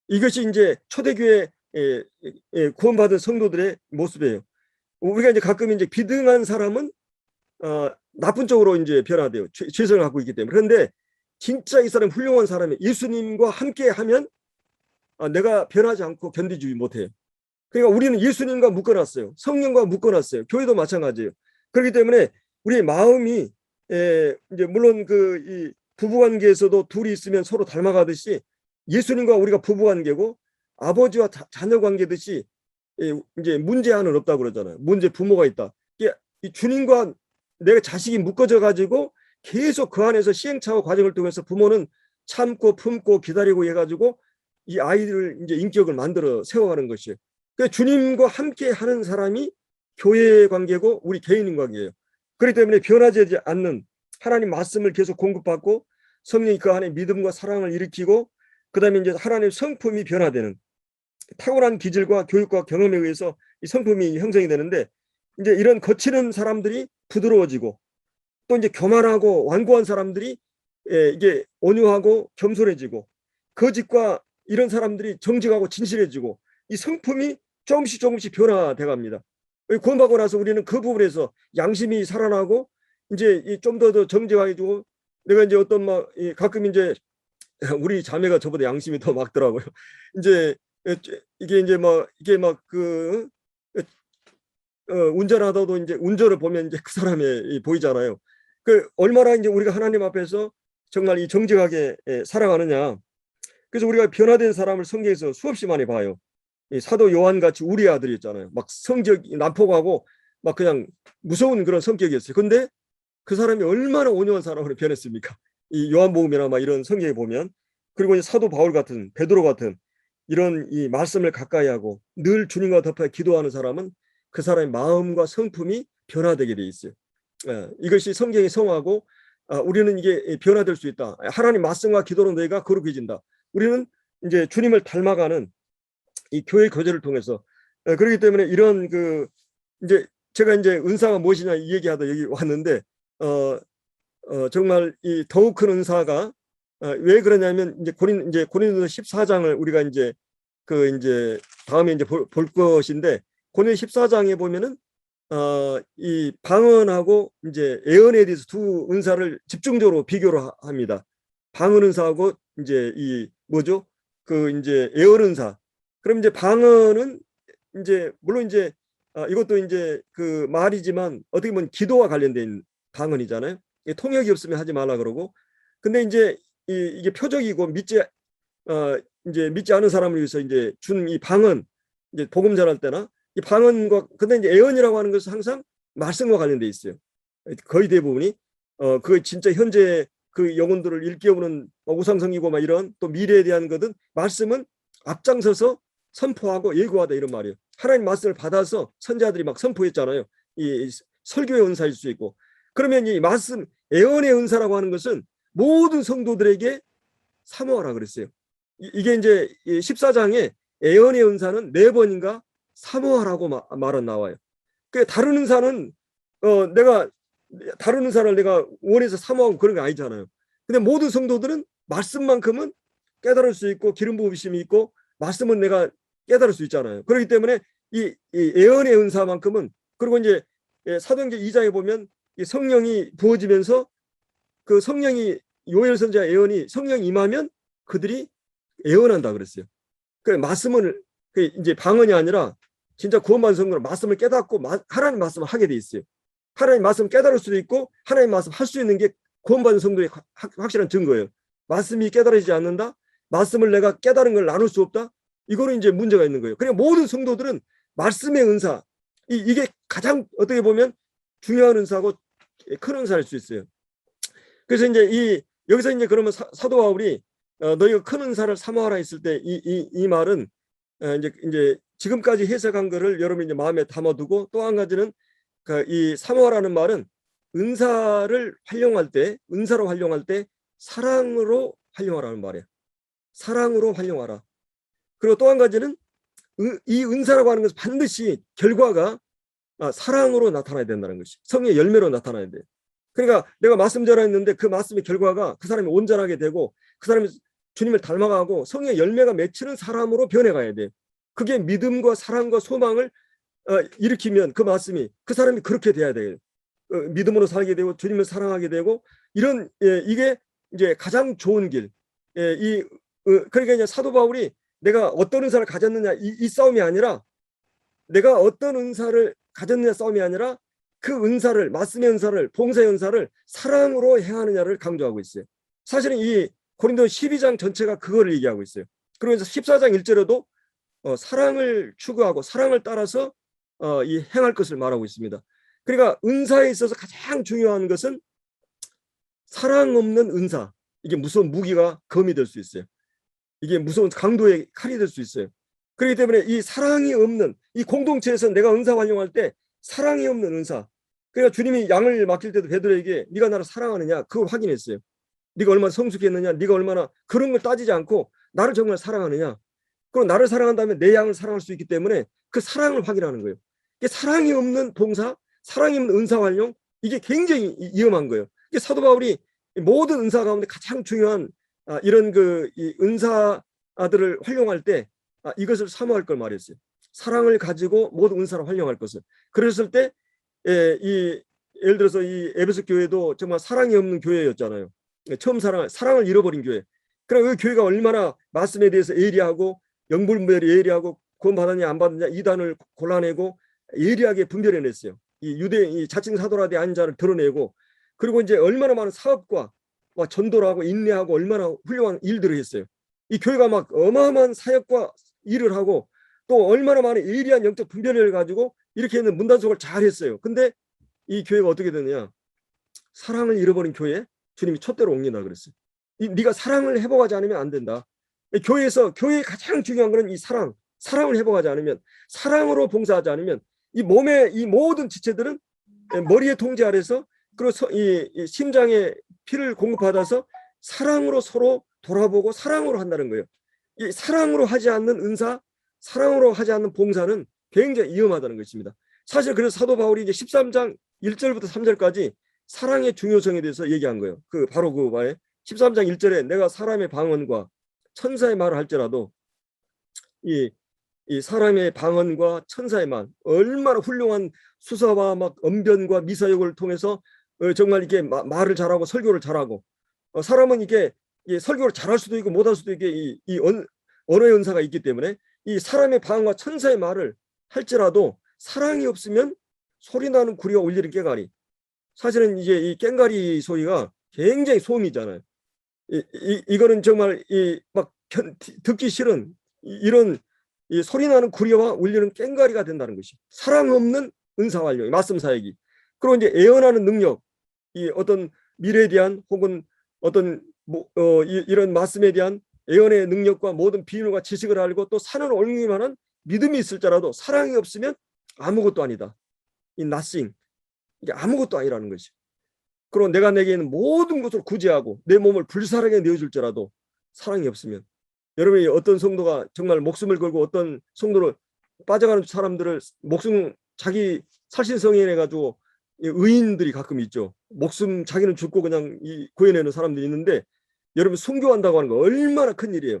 이것이 이제 초대교회 구원받은 성도들의 모습이에요. 우리가 이제 가끔 이제 비등한 사람은 나쁜 쪽으로 이제 변화돼요. 죄성을 갖고 있기 때문에. 그런데 진짜 이 사람 훌륭한 사람이 예수님과 함께 하면 내가 변하지 않고 견디지 못해요. 그러니까 우리는 예수님과 묶어놨어요. 성령과 묶어놨어요. 교회도 마찬가지예요. 그렇기 때문에 우리의 마음이 이제 물론 이 부부관계에서도 둘이 있으면 서로 닮아가듯이 예수님과 우리가 부부관계고 아버지와 자녀 관계듯이 이제 문제하는 없다고 그러잖아요. 문제 부모가 있다. 이 주님과 내가 자식이 묶어져 가지고 계속 그 안에서 시행착오 과정을 통해서 부모는 참고 품고 기다리고 해가지고 이 아이들 이제 인격을 만들어 세워가는 것이에요. 그러니까 주님과 함께 하는 사람이 교회의 관계고 우리 개인인 관계예요. 그렇기 때문에 변하지 않는 하나님 말씀을 계속 공급받고 성령이 그 안에 믿음과 사랑을 일으키고 그다음에 이제 하나님의 성품이 변화되는 탁월한 기질과 교육과 경험에 의해서 이 성품이 형성이 되는데 이제 이런 거치는 사람들이 부드러워지고 또 이제 교만하고 완고한 사람들이 이게 온유하고 겸손해지고 거짓과 이런 사람들이 정직하고 진실해지고 이 성품이 조금씩 변화돼 갑니다. 구원받고 나서 우리는 그 부분에서 양심이 살아나고 이제 좀 더 정직해지고 내가 이제 어떤 막 가끔 이제 우리 자매가 저보다 양심이 더 막더라고요. 이제 이게 이제 막 이게 막 운전하다도 이제 운전을 보면 이제 그 사람이 보이잖아요. 그 얼마나 이제 우리가 하나님 앞에서 정말 이 정직하게 살아가느냐. 그래서 우리가 변화된 사람을 성경에서 수없이 많이 봐요. 이 사도 요한 같이 우리 아들이었잖아요. 막 성격이 난폭하고 막 그냥 무서운 그런 성격이었어요. 근데 그 사람이 얼마나 온유한 사람으로 변했습니까? 이 요한복음이나 막 이런 성경에 보면 그리고 이제 사도 바울 같은 베드로 같은 이런 이 말씀을 가까이 하고 늘 주님과 덮어 기도하는 사람은 그 사람의 마음과 성품이 변화되게 돼 있어요. 이것이 성경의 성화고 우리는 이게 변화될 수 있다. 하나님 말씀과 기도로 너희가 거룩해진다. 우리는 이제 주님을 닮아가는 이 교회 교제를 통해서 그렇기 때문에 이런 이제 제가 이제 은사가 무엇이냐 이 얘기하다 여기 왔는데 정말 이 더욱 큰 은사가 왜 그러냐면 이제 고린도서 14장을 우리가 이제 이제 다음에 이제 볼 것인데 고린도서 14장에 보면은 이 방언하고 이제 예언에 대해서 두 은사를 집중적으로 비교를 합니다. 방언 은사하고 이제 이 뭐죠? 이제 예언 은사. 그럼 이제 방언은 이제 물론 이제 이것도 이제 말이지만 어떻게 보면 기도와 관련된 방언이잖아요. 통역이 없으면 하지 말라 그러고. 근데 이제 이게 표적이고 이제 믿지 않은 사람을 위해서 이제 준 이 방언 이제 복음 전할 때나 이 방언과 근데 이제 예언이라고 하는 것은 항상 말씀과 관련돼 있어요. 거의 대부분이 그 진짜 현재 그 영혼들을 일깨우는 우상성이고 막 이런 또 미래에 대한 것은 말씀은 앞장서서 선포하고 예고하다 이런 말이에요. 하나님 말씀을 받아서 선자들이 막 선포했잖아요. 이 설교의 은사일 수 있고 그러면 이 말씀 애언의 은사라고 하는 것은 모든 성도들에게 사모하라 그랬어요. 이게 이제 14장에 애언의 은사는 4번인가 사모하라고 말은 나와요. 그 다른 은사는 내가 다른 은사를 내가 원해서 사모하고 그런 게 아니잖아요. 근데 모든 성도들은 말씀만큼은 깨달을 수 있고 기름 부으심이 있고 말씀은 내가 깨달을 수 있잖아요. 그렇기 때문에 이 예언의 은사만큼은, 그리고 이제 사도행전 2장에 보면 이 성령이 부어지면서 그 성령이 요엘 선지자 예언이 성령이 임하면 그들이 예언한다 그랬어요. 그 말씀을 이제 방언이 아니라 진짜 구원받은 성도는 말씀을 깨닫고 하나님 말씀을 하게 돼 있어요. 하나님 말씀 깨달을 수도 있고 하나님 말씀 할 수 있는 게 구원받은 성도의 확실한 증거예요. 말씀이 깨달아지지 않는다. 말씀을 내가 깨달은 걸 나눌 수 없다. 이거는 이제 문제가 있는 거예요. 그러니까 모든 성도들은 말씀의 은사, 이게 가장 어떻게 보면 중요한 은사고 큰 은사일 수 있어요. 그래서 이제 여기서 이제 그러면 사도 바울이 너희가 큰 은사를 사모하라 했을 때 이 말은 이제 지금까지 해석한 거를 여러분이 이제 마음에 담아두고, 또 한 가지는 이 사모하라는 말은 은사를 활용할 때, 은사로 활용할 때 사랑으로 활용하라는 말이에요. 사랑으로 활용하라. 그리고 또 한 가지는 이 은사라고 하는 것은 반드시 결과가 사랑으로 나타나야 된다는 것이, 성의 열매로 나타나야 돼요. 그러니까 내가 말씀 전했는데 그 말씀의 결과가 그 사람이 온전하게 되고 그 사람이 주님을 닮아가고 성의 열매가 맺히는 사람으로 변해가야 돼요. 그게 믿음과 사랑과 소망을 일으키면 그 말씀이, 그 사람이 그렇게 돼야 돼요. 믿음으로 살게 되고 주님을 사랑하게 되고, 이런 이게 이제 가장 좋은 길. 그러니까 이제 사도 바울이 내가 어떤 은사를 가졌느냐 이 싸움이 아니라, 내가 어떤 은사를 가졌느냐 싸움이 아니라 그 은사를, 말씀의 은사를, 봉사의 은사를 사랑으로 행하느냐를 강조하고 있어요. 사실은 이 고린도 12장 전체가 그거를 얘기하고 있어요. 그러면서 14장 1절에도 사랑을 추구하고 사랑을 따라서 이 행할 것을 말하고 있습니다. 그러니까 은사에 있어서 가장 중요한 것은 사랑 없는 은사, 이게 무서운 무기가 검이 될 수 있어요. 이게 무서운 강도의 칼이 될 수 있어요. 그렇기 때문에 이 사랑이 없는, 이 공동체에서 내가 은사 활용할 때 사랑이 없는 은사, 그러니까 주님이 양을 맡길 때도 베드로에게 네가 나를 사랑하느냐 그걸 확인했어요. 네가 얼마나 성숙했느냐, 네가 얼마나, 그런 걸 따지지 않고 나를 정말 사랑하느냐, 그리고 나를 사랑한다면 내 양을 사랑할 수 있기 때문에 그 사랑을 확인하는 거예요. 이게 사랑이 없는 봉사, 사랑이 없는 은사 활용, 이게 굉장히 위험한 거예요. 이게 사도 바울이 모든 은사 가운데 가장 중요한 이런 이 은사들을 활용할 때 이것을 사모할 걸 말했어요. 사랑을 가지고 모든 은사를 활용할 것을. 그랬을 때 예를 들어서 이 에베소 교회도 정말 사랑이 없는 교회였잖아요. 처음 사랑을 잃어버린 교회. 그럼 그 교회가 얼마나 말씀에 대해서 예리하고 영불분별이 예리하고 구원받았냐 안 받았냐 이단을 골라내고 예리하게 분별해냈어요. 이 자칭 사도라되 아닌 자를 드러내고, 그리고 이제 얼마나 많은 사업과 막 전도를 하고 인내하고 얼마나 훌륭한 일들을 했어요. 이 교회가 막 어마어마한 사역과 일을 하고 또 얼마나 많은 예리한 영적 분별을 가지고 이렇게 있는 문단속을 잘 했어요. 근데 이 교회가 어떻게 되느냐, 사랑을 잃어버린 교회 주님이 촛대로 옮긴다 그랬어요. 네가 사랑을 회복하지 않으면 안 된다. 교회의 가장 중요한 것은 이 사랑을 회복하지 않으면, 사랑으로 봉사하지 않으면 이 몸의 이 모든 지체들은 머리의 통제 아래서, 그리고 이 심장에 피를 공급받아서 사랑으로 서로 돌아보고 사랑으로 한다는 거예요. 이 사랑으로 하지 않는 은사, 사랑으로 하지 않는 봉사는 굉장히 위험하다는 것입니다. 사실 그래서 사도 바울이 이제 13장 1절부터 3절까지 사랑의 중요성에 대해서 얘기한 거예요. 바로 그 바에 13장 1절에 내가 사람의 방언과 천사의 말을 할지라도 이 사람의 방언과 천사의 말, 얼마나 훌륭한 수사와 막 언변과 미사역을 통해서 정말 이렇게 말을 잘하고 설교를 잘하고, 사람은 이게 설교를 잘할 수도 있고 못할 수도 있게 이 언어의 은사가 있기 때문에 이 사람의 방언과 천사의 말을 할지라도 사랑이 없으면 소리나는 구리와 울리는 꽹과리. 사실은 이제 이 꽹과리 소리가 굉장히 소음이잖아요. 이거는 정말 막 듣기 싫은 이런 이 소리나는 구리와 울리는 꽹과리가 된다는 것이 사랑 없는 은사 활용, 말씀 사역이. 그리고 이제 예언하는 능력, 이 어떤 미래에 대한 혹은 어떤 이런 말씀에 대한 예언의 능력과 모든 비밀과 지식을 알고 또 산을 옮길 만한 믿음이 있을지라도 사랑이 없으면 아무것도 아니다. 이 nothing, 이게 아무것도 아니라는 것이. 그리고 내가 내게 있는 모든 것을 구제하고 내 몸을 불사르게 내어줄지라도 사랑이 없으면, 여러분이 어떤 성도가 정말 목숨을 걸고 어떤 성도를 빠져가는 사람들을 목숨 자기 살신성인해 가지고 의인들이 가끔 있죠. 목숨 자기는 죽고 그냥 구해내는 사람들이 있는데, 여러분 순교한다고 하는 거 얼마나 큰 일이에요.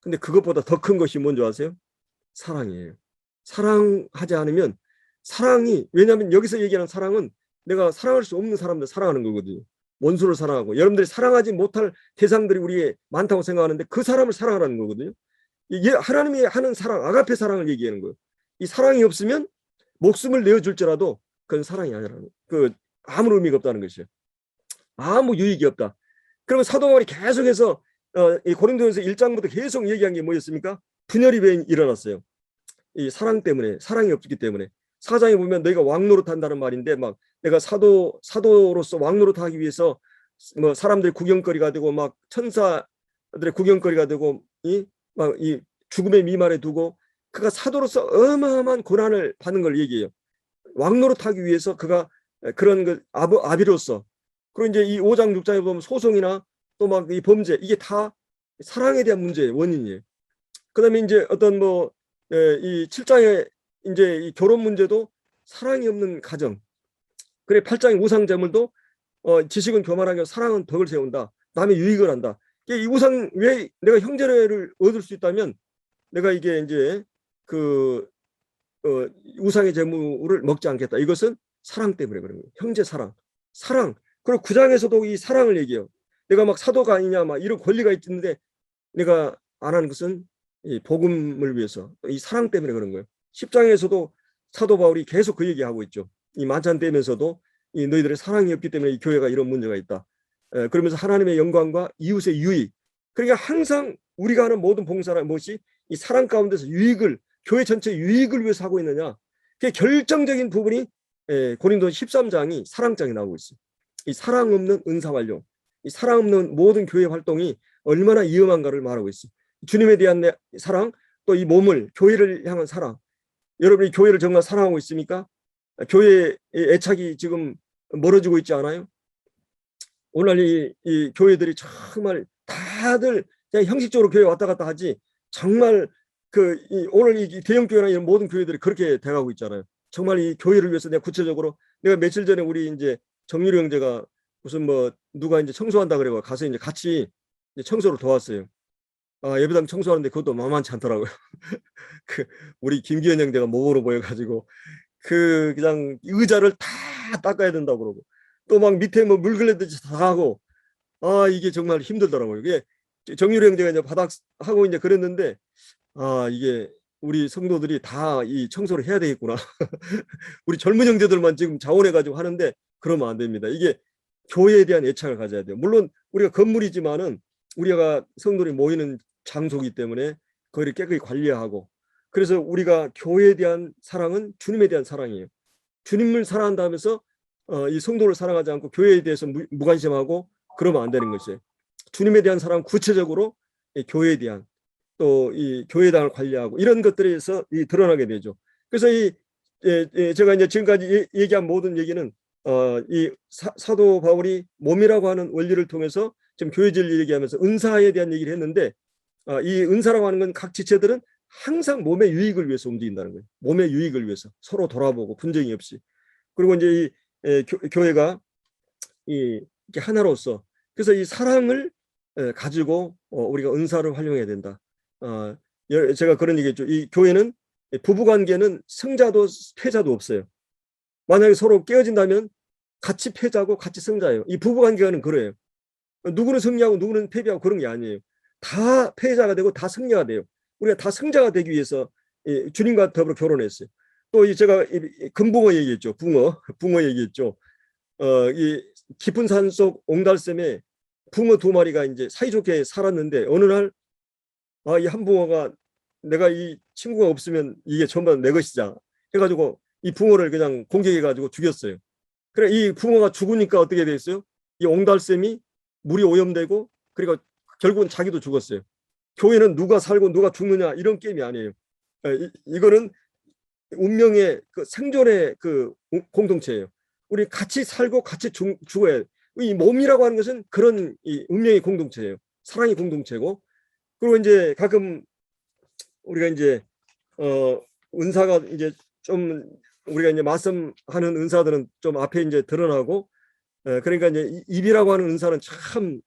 근데 그것보다 더 큰 것이 뭔지 아세요? 사랑이에요. 사랑하지 않으면, 사랑이, 왜냐하면 여기서 얘기하는 사랑은 내가 사랑할 수 없는 사람들 사랑하는 거거든요. 원수를 사랑하고, 여러분들이 사랑하지 못할 대상들이 우리에 많다고 생각하는데 그 사람을 사랑하라는 거거든요. 이게 하나님이 하는 사랑, 아가페 사랑을 얘기하는 거예요. 이 사랑이 없으면 목숨을 내어줄지라도 그건 사랑이 아니라는 거예요. 그 아무 의미가 없다는 것이에요. 아무 유익이 없다. 그러면 사도 바울이 계속해서 이 고린도전서 1장부터 계속 얘기한 게 뭐였습니까? 분열이 일어났어요. 이 사랑 때문에, 사랑이 없기 때문에. 사장에 보면 너희가 왕노릇 한다는 말인데, 막 내가 사도로서 왕노릇 하기 위해서 뭐 사람들의 구경거리가 되고 막 천사들의 구경거리가 되고 막 이 죽음의 미만에 두고 그가 사도로서 어마어마한 고난을 받는 걸 얘기해요. 왕노릇 하기 위해서 그가 그런 그 아비로서. 그리고 이제 이 5장 6장에 보면 소송이나 또 막 이 범죄, 이게 다 사랑에 대한 문제예요. 원인이에요. 그다음에 이제 어떤 뭐 이 7장에 이제 이 결혼 문제도 사랑이 없는 가정. 그래 8장의 우상 제물도 지식은 교만하게 사랑은 덕을 세운다. 남의 유익을 한다. 이 우상, 왜 내가 형제를 얻을 수 있다면 내가 이게 이제 그 우상의 제물을 먹지 않겠다. 이것은 사랑 때문에 그런 거예요. 형제 사랑. 사랑. 그리고 9장에서도 이 사랑을 얘기해요. 내가 막 사도가 아니냐 막 이런 권리가 있는데 내가 안 하는 것은 이 복음을 위해서, 이 사랑 때문에 그런 거예요. 10장에서도 사도 바울이 계속 그 얘기하고 있죠. 이 만찬 때면서도 이 너희들의 사랑이 없기 때문에 이 교회가 이런 문제가 있다. 그러면서 하나님의 영광과 이웃의 유익. 그러니까 항상 우리가 하는 모든 봉사란 무엇이 이 사랑 가운데서 유익을, 교회 전체 유익을 위해서 하고 있느냐. 그 결정적인 부분이 고린도 13장이 사랑장에 나오고 있어요. 이 사랑 없는 은사 활용, 이 사랑 없는 모든 교회 활동이 얼마나 위험한가를 말하고 있어요. 주님에 대한 사랑, 또 이 몸을, 교회를 향한 사랑. 여러분이 교회를 정말 사랑하고 있습니까? 교회의 애착이 지금 멀어지고 있지 않아요? 오늘 이 교회들이 정말 다들 그냥 형식적으로 교회 왔다 갔다 하지, 정말 오늘 이 대형 교회나 이런 모든 교회들이 그렇게 돼가고 있잖아요. 정말 이 교회를 위해서 내가 구체적으로, 내가 며칠 전에 우리 이제 정유리 형제가 무슨 뭐 누가 이제 청소한다 그래고 가서 이제 같이 이제 청소를 도왔어요. 예배당 청소하는데 그것도 만만치 않더라고요. 우리 김기현 형제가 목으로 보여가지고 그냥 의자를 다 닦아야 된다고 그러고 또 막 밑에 뭐 물 걸레듯이 다 하고, 이게 정말 힘들더라고요. 이게 정유리 형제가 이제 바닥 하고 이제 그랬는데, 이게 우리 성도들이 다 이 청소를 해야 되겠구나. 우리 젊은 형제들만 지금 자원해가지고 하는데 그러면 안 됩니다. 이게 교회에 대한 애착을 가져야 돼요. 물론 우리가 건물이지만은 우리가 성도들이 모이는 장소이기 때문에 거기를 깨끗이 관리하고, 그래서 우리가 교회에 대한 사랑은 주님에 대한 사랑이에요. 주님을 사랑한다면서 이 성도를 사랑하지 않고 교회에 대해서 무관심하고 그러면 안 되는 것이에요. 주님에 대한 사랑, 구체적으로 교회에 대한, 또 이 교회당을 관리하고 이런 것들에서 드러나게 되죠. 그래서 제가 이제 지금까지 얘기한 모든 얘기는 이 사도 바울이 몸이라고 하는 원리를 통해서 지금 교회질 얘기하면서 은사에 대한 얘기를 했는데, 이 은사라고 하는 건 각 지체들은 항상 몸의 유익을 위해서 움직인다는 거예요. 몸의 유익을 위해서 서로 돌아보고 분쟁이 없이. 그리고 이제 교회가 이렇게 하나로서, 그래서 이 사랑을 가지고 우리가 은사를 활용해야 된다. 제가 그런 얘기했죠. 이 교회는, 부부관계는 승자도 패자도 없어요. 만약에 서로 깨어진다면 같이 패자고 같이 승자예요. 이 부부관계는 그래요. 누구는 승리하고 누구는 패배하고 그런 게 아니에요. 다 패자가 되고 다 승자가 돼요. 우리가 다 승자가 되기 위해서 주님과 더불어 결혼했어요. 또 제가 금붕어 얘기했죠. 붕어 얘기했죠. 이 깊은 산 속 옹달샘에 붕어 2마리가 이제 사이좋게 살았는데, 어느 날 이 한 붕어가, 내가 이 친구가 없으면 이게 전부 내 것이자 해가지고 이 붕어를 그냥 공격해가지고 죽였어요. 그래 이 붕어가 죽으니까 어떻게 됐어요? 이 옹달샘이 물이 오염되고, 그리고 결국은 자기도 죽었어요. 교회는 누가 살고 누가 죽느냐 이런 게임이 아니에요. 이거는 운명의 그 생존의 그 공동체예요. 우리 같이 살고 같이 죽어야 해. 이 몸이라고 하는 것은 그런 이 운명의 공동체예요. 사랑의 공동체고, 그리고 이제 가끔 우리가 이제 은사가 이제 좀 우리가 이제 말씀하는 은사들은 좀 앞에 이제 드러나고, 그러니까 이제 입이라고 하는 은사는 참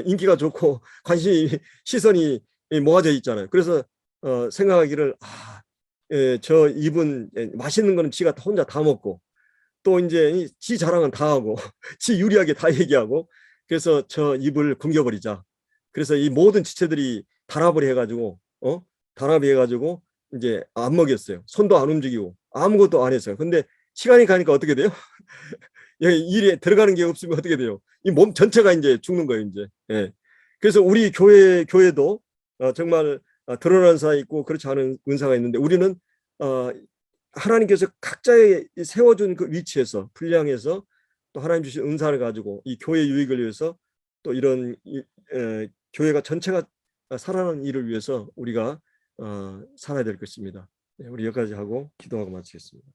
인기가 좋고 관심이 시선이 모아져 있잖아요. 그래서 생각하기를 저 입은 맛있는 거는 지가 혼자 다 먹고, 또 이제 지 자랑은 다 하고 지 유리하게 다 얘기하고, 그래서 저 입을 굶겨버리자. 그래서 이 모든 지체들이 단합을 해가지고 단합이 해가지고 이제 안 먹였어요. 손도 안 움직이고 아무것도 안 했어요. 근데 시간이 가니까 어떻게 돼요? 일에 들어가는 게 없으면 어떻게 돼요? 이 몸 전체가 이제 죽는 거예요, 이제. 예. 그래서 우리 교회도 정말 드러난 은사 있고 그렇지 않은 은사가 있는데, 우리는 하나님께서 각자의 세워준 그 위치에서 분량에서 또 하나님 주신 은사를 가지고 이 교회 유익을 위해서, 또 이런 교회가 전체가 살아나는 일을 위해서 우리가 살아야 될 것입니다. 네, 우리 여기까지 하고 기도하고 마치겠습니다.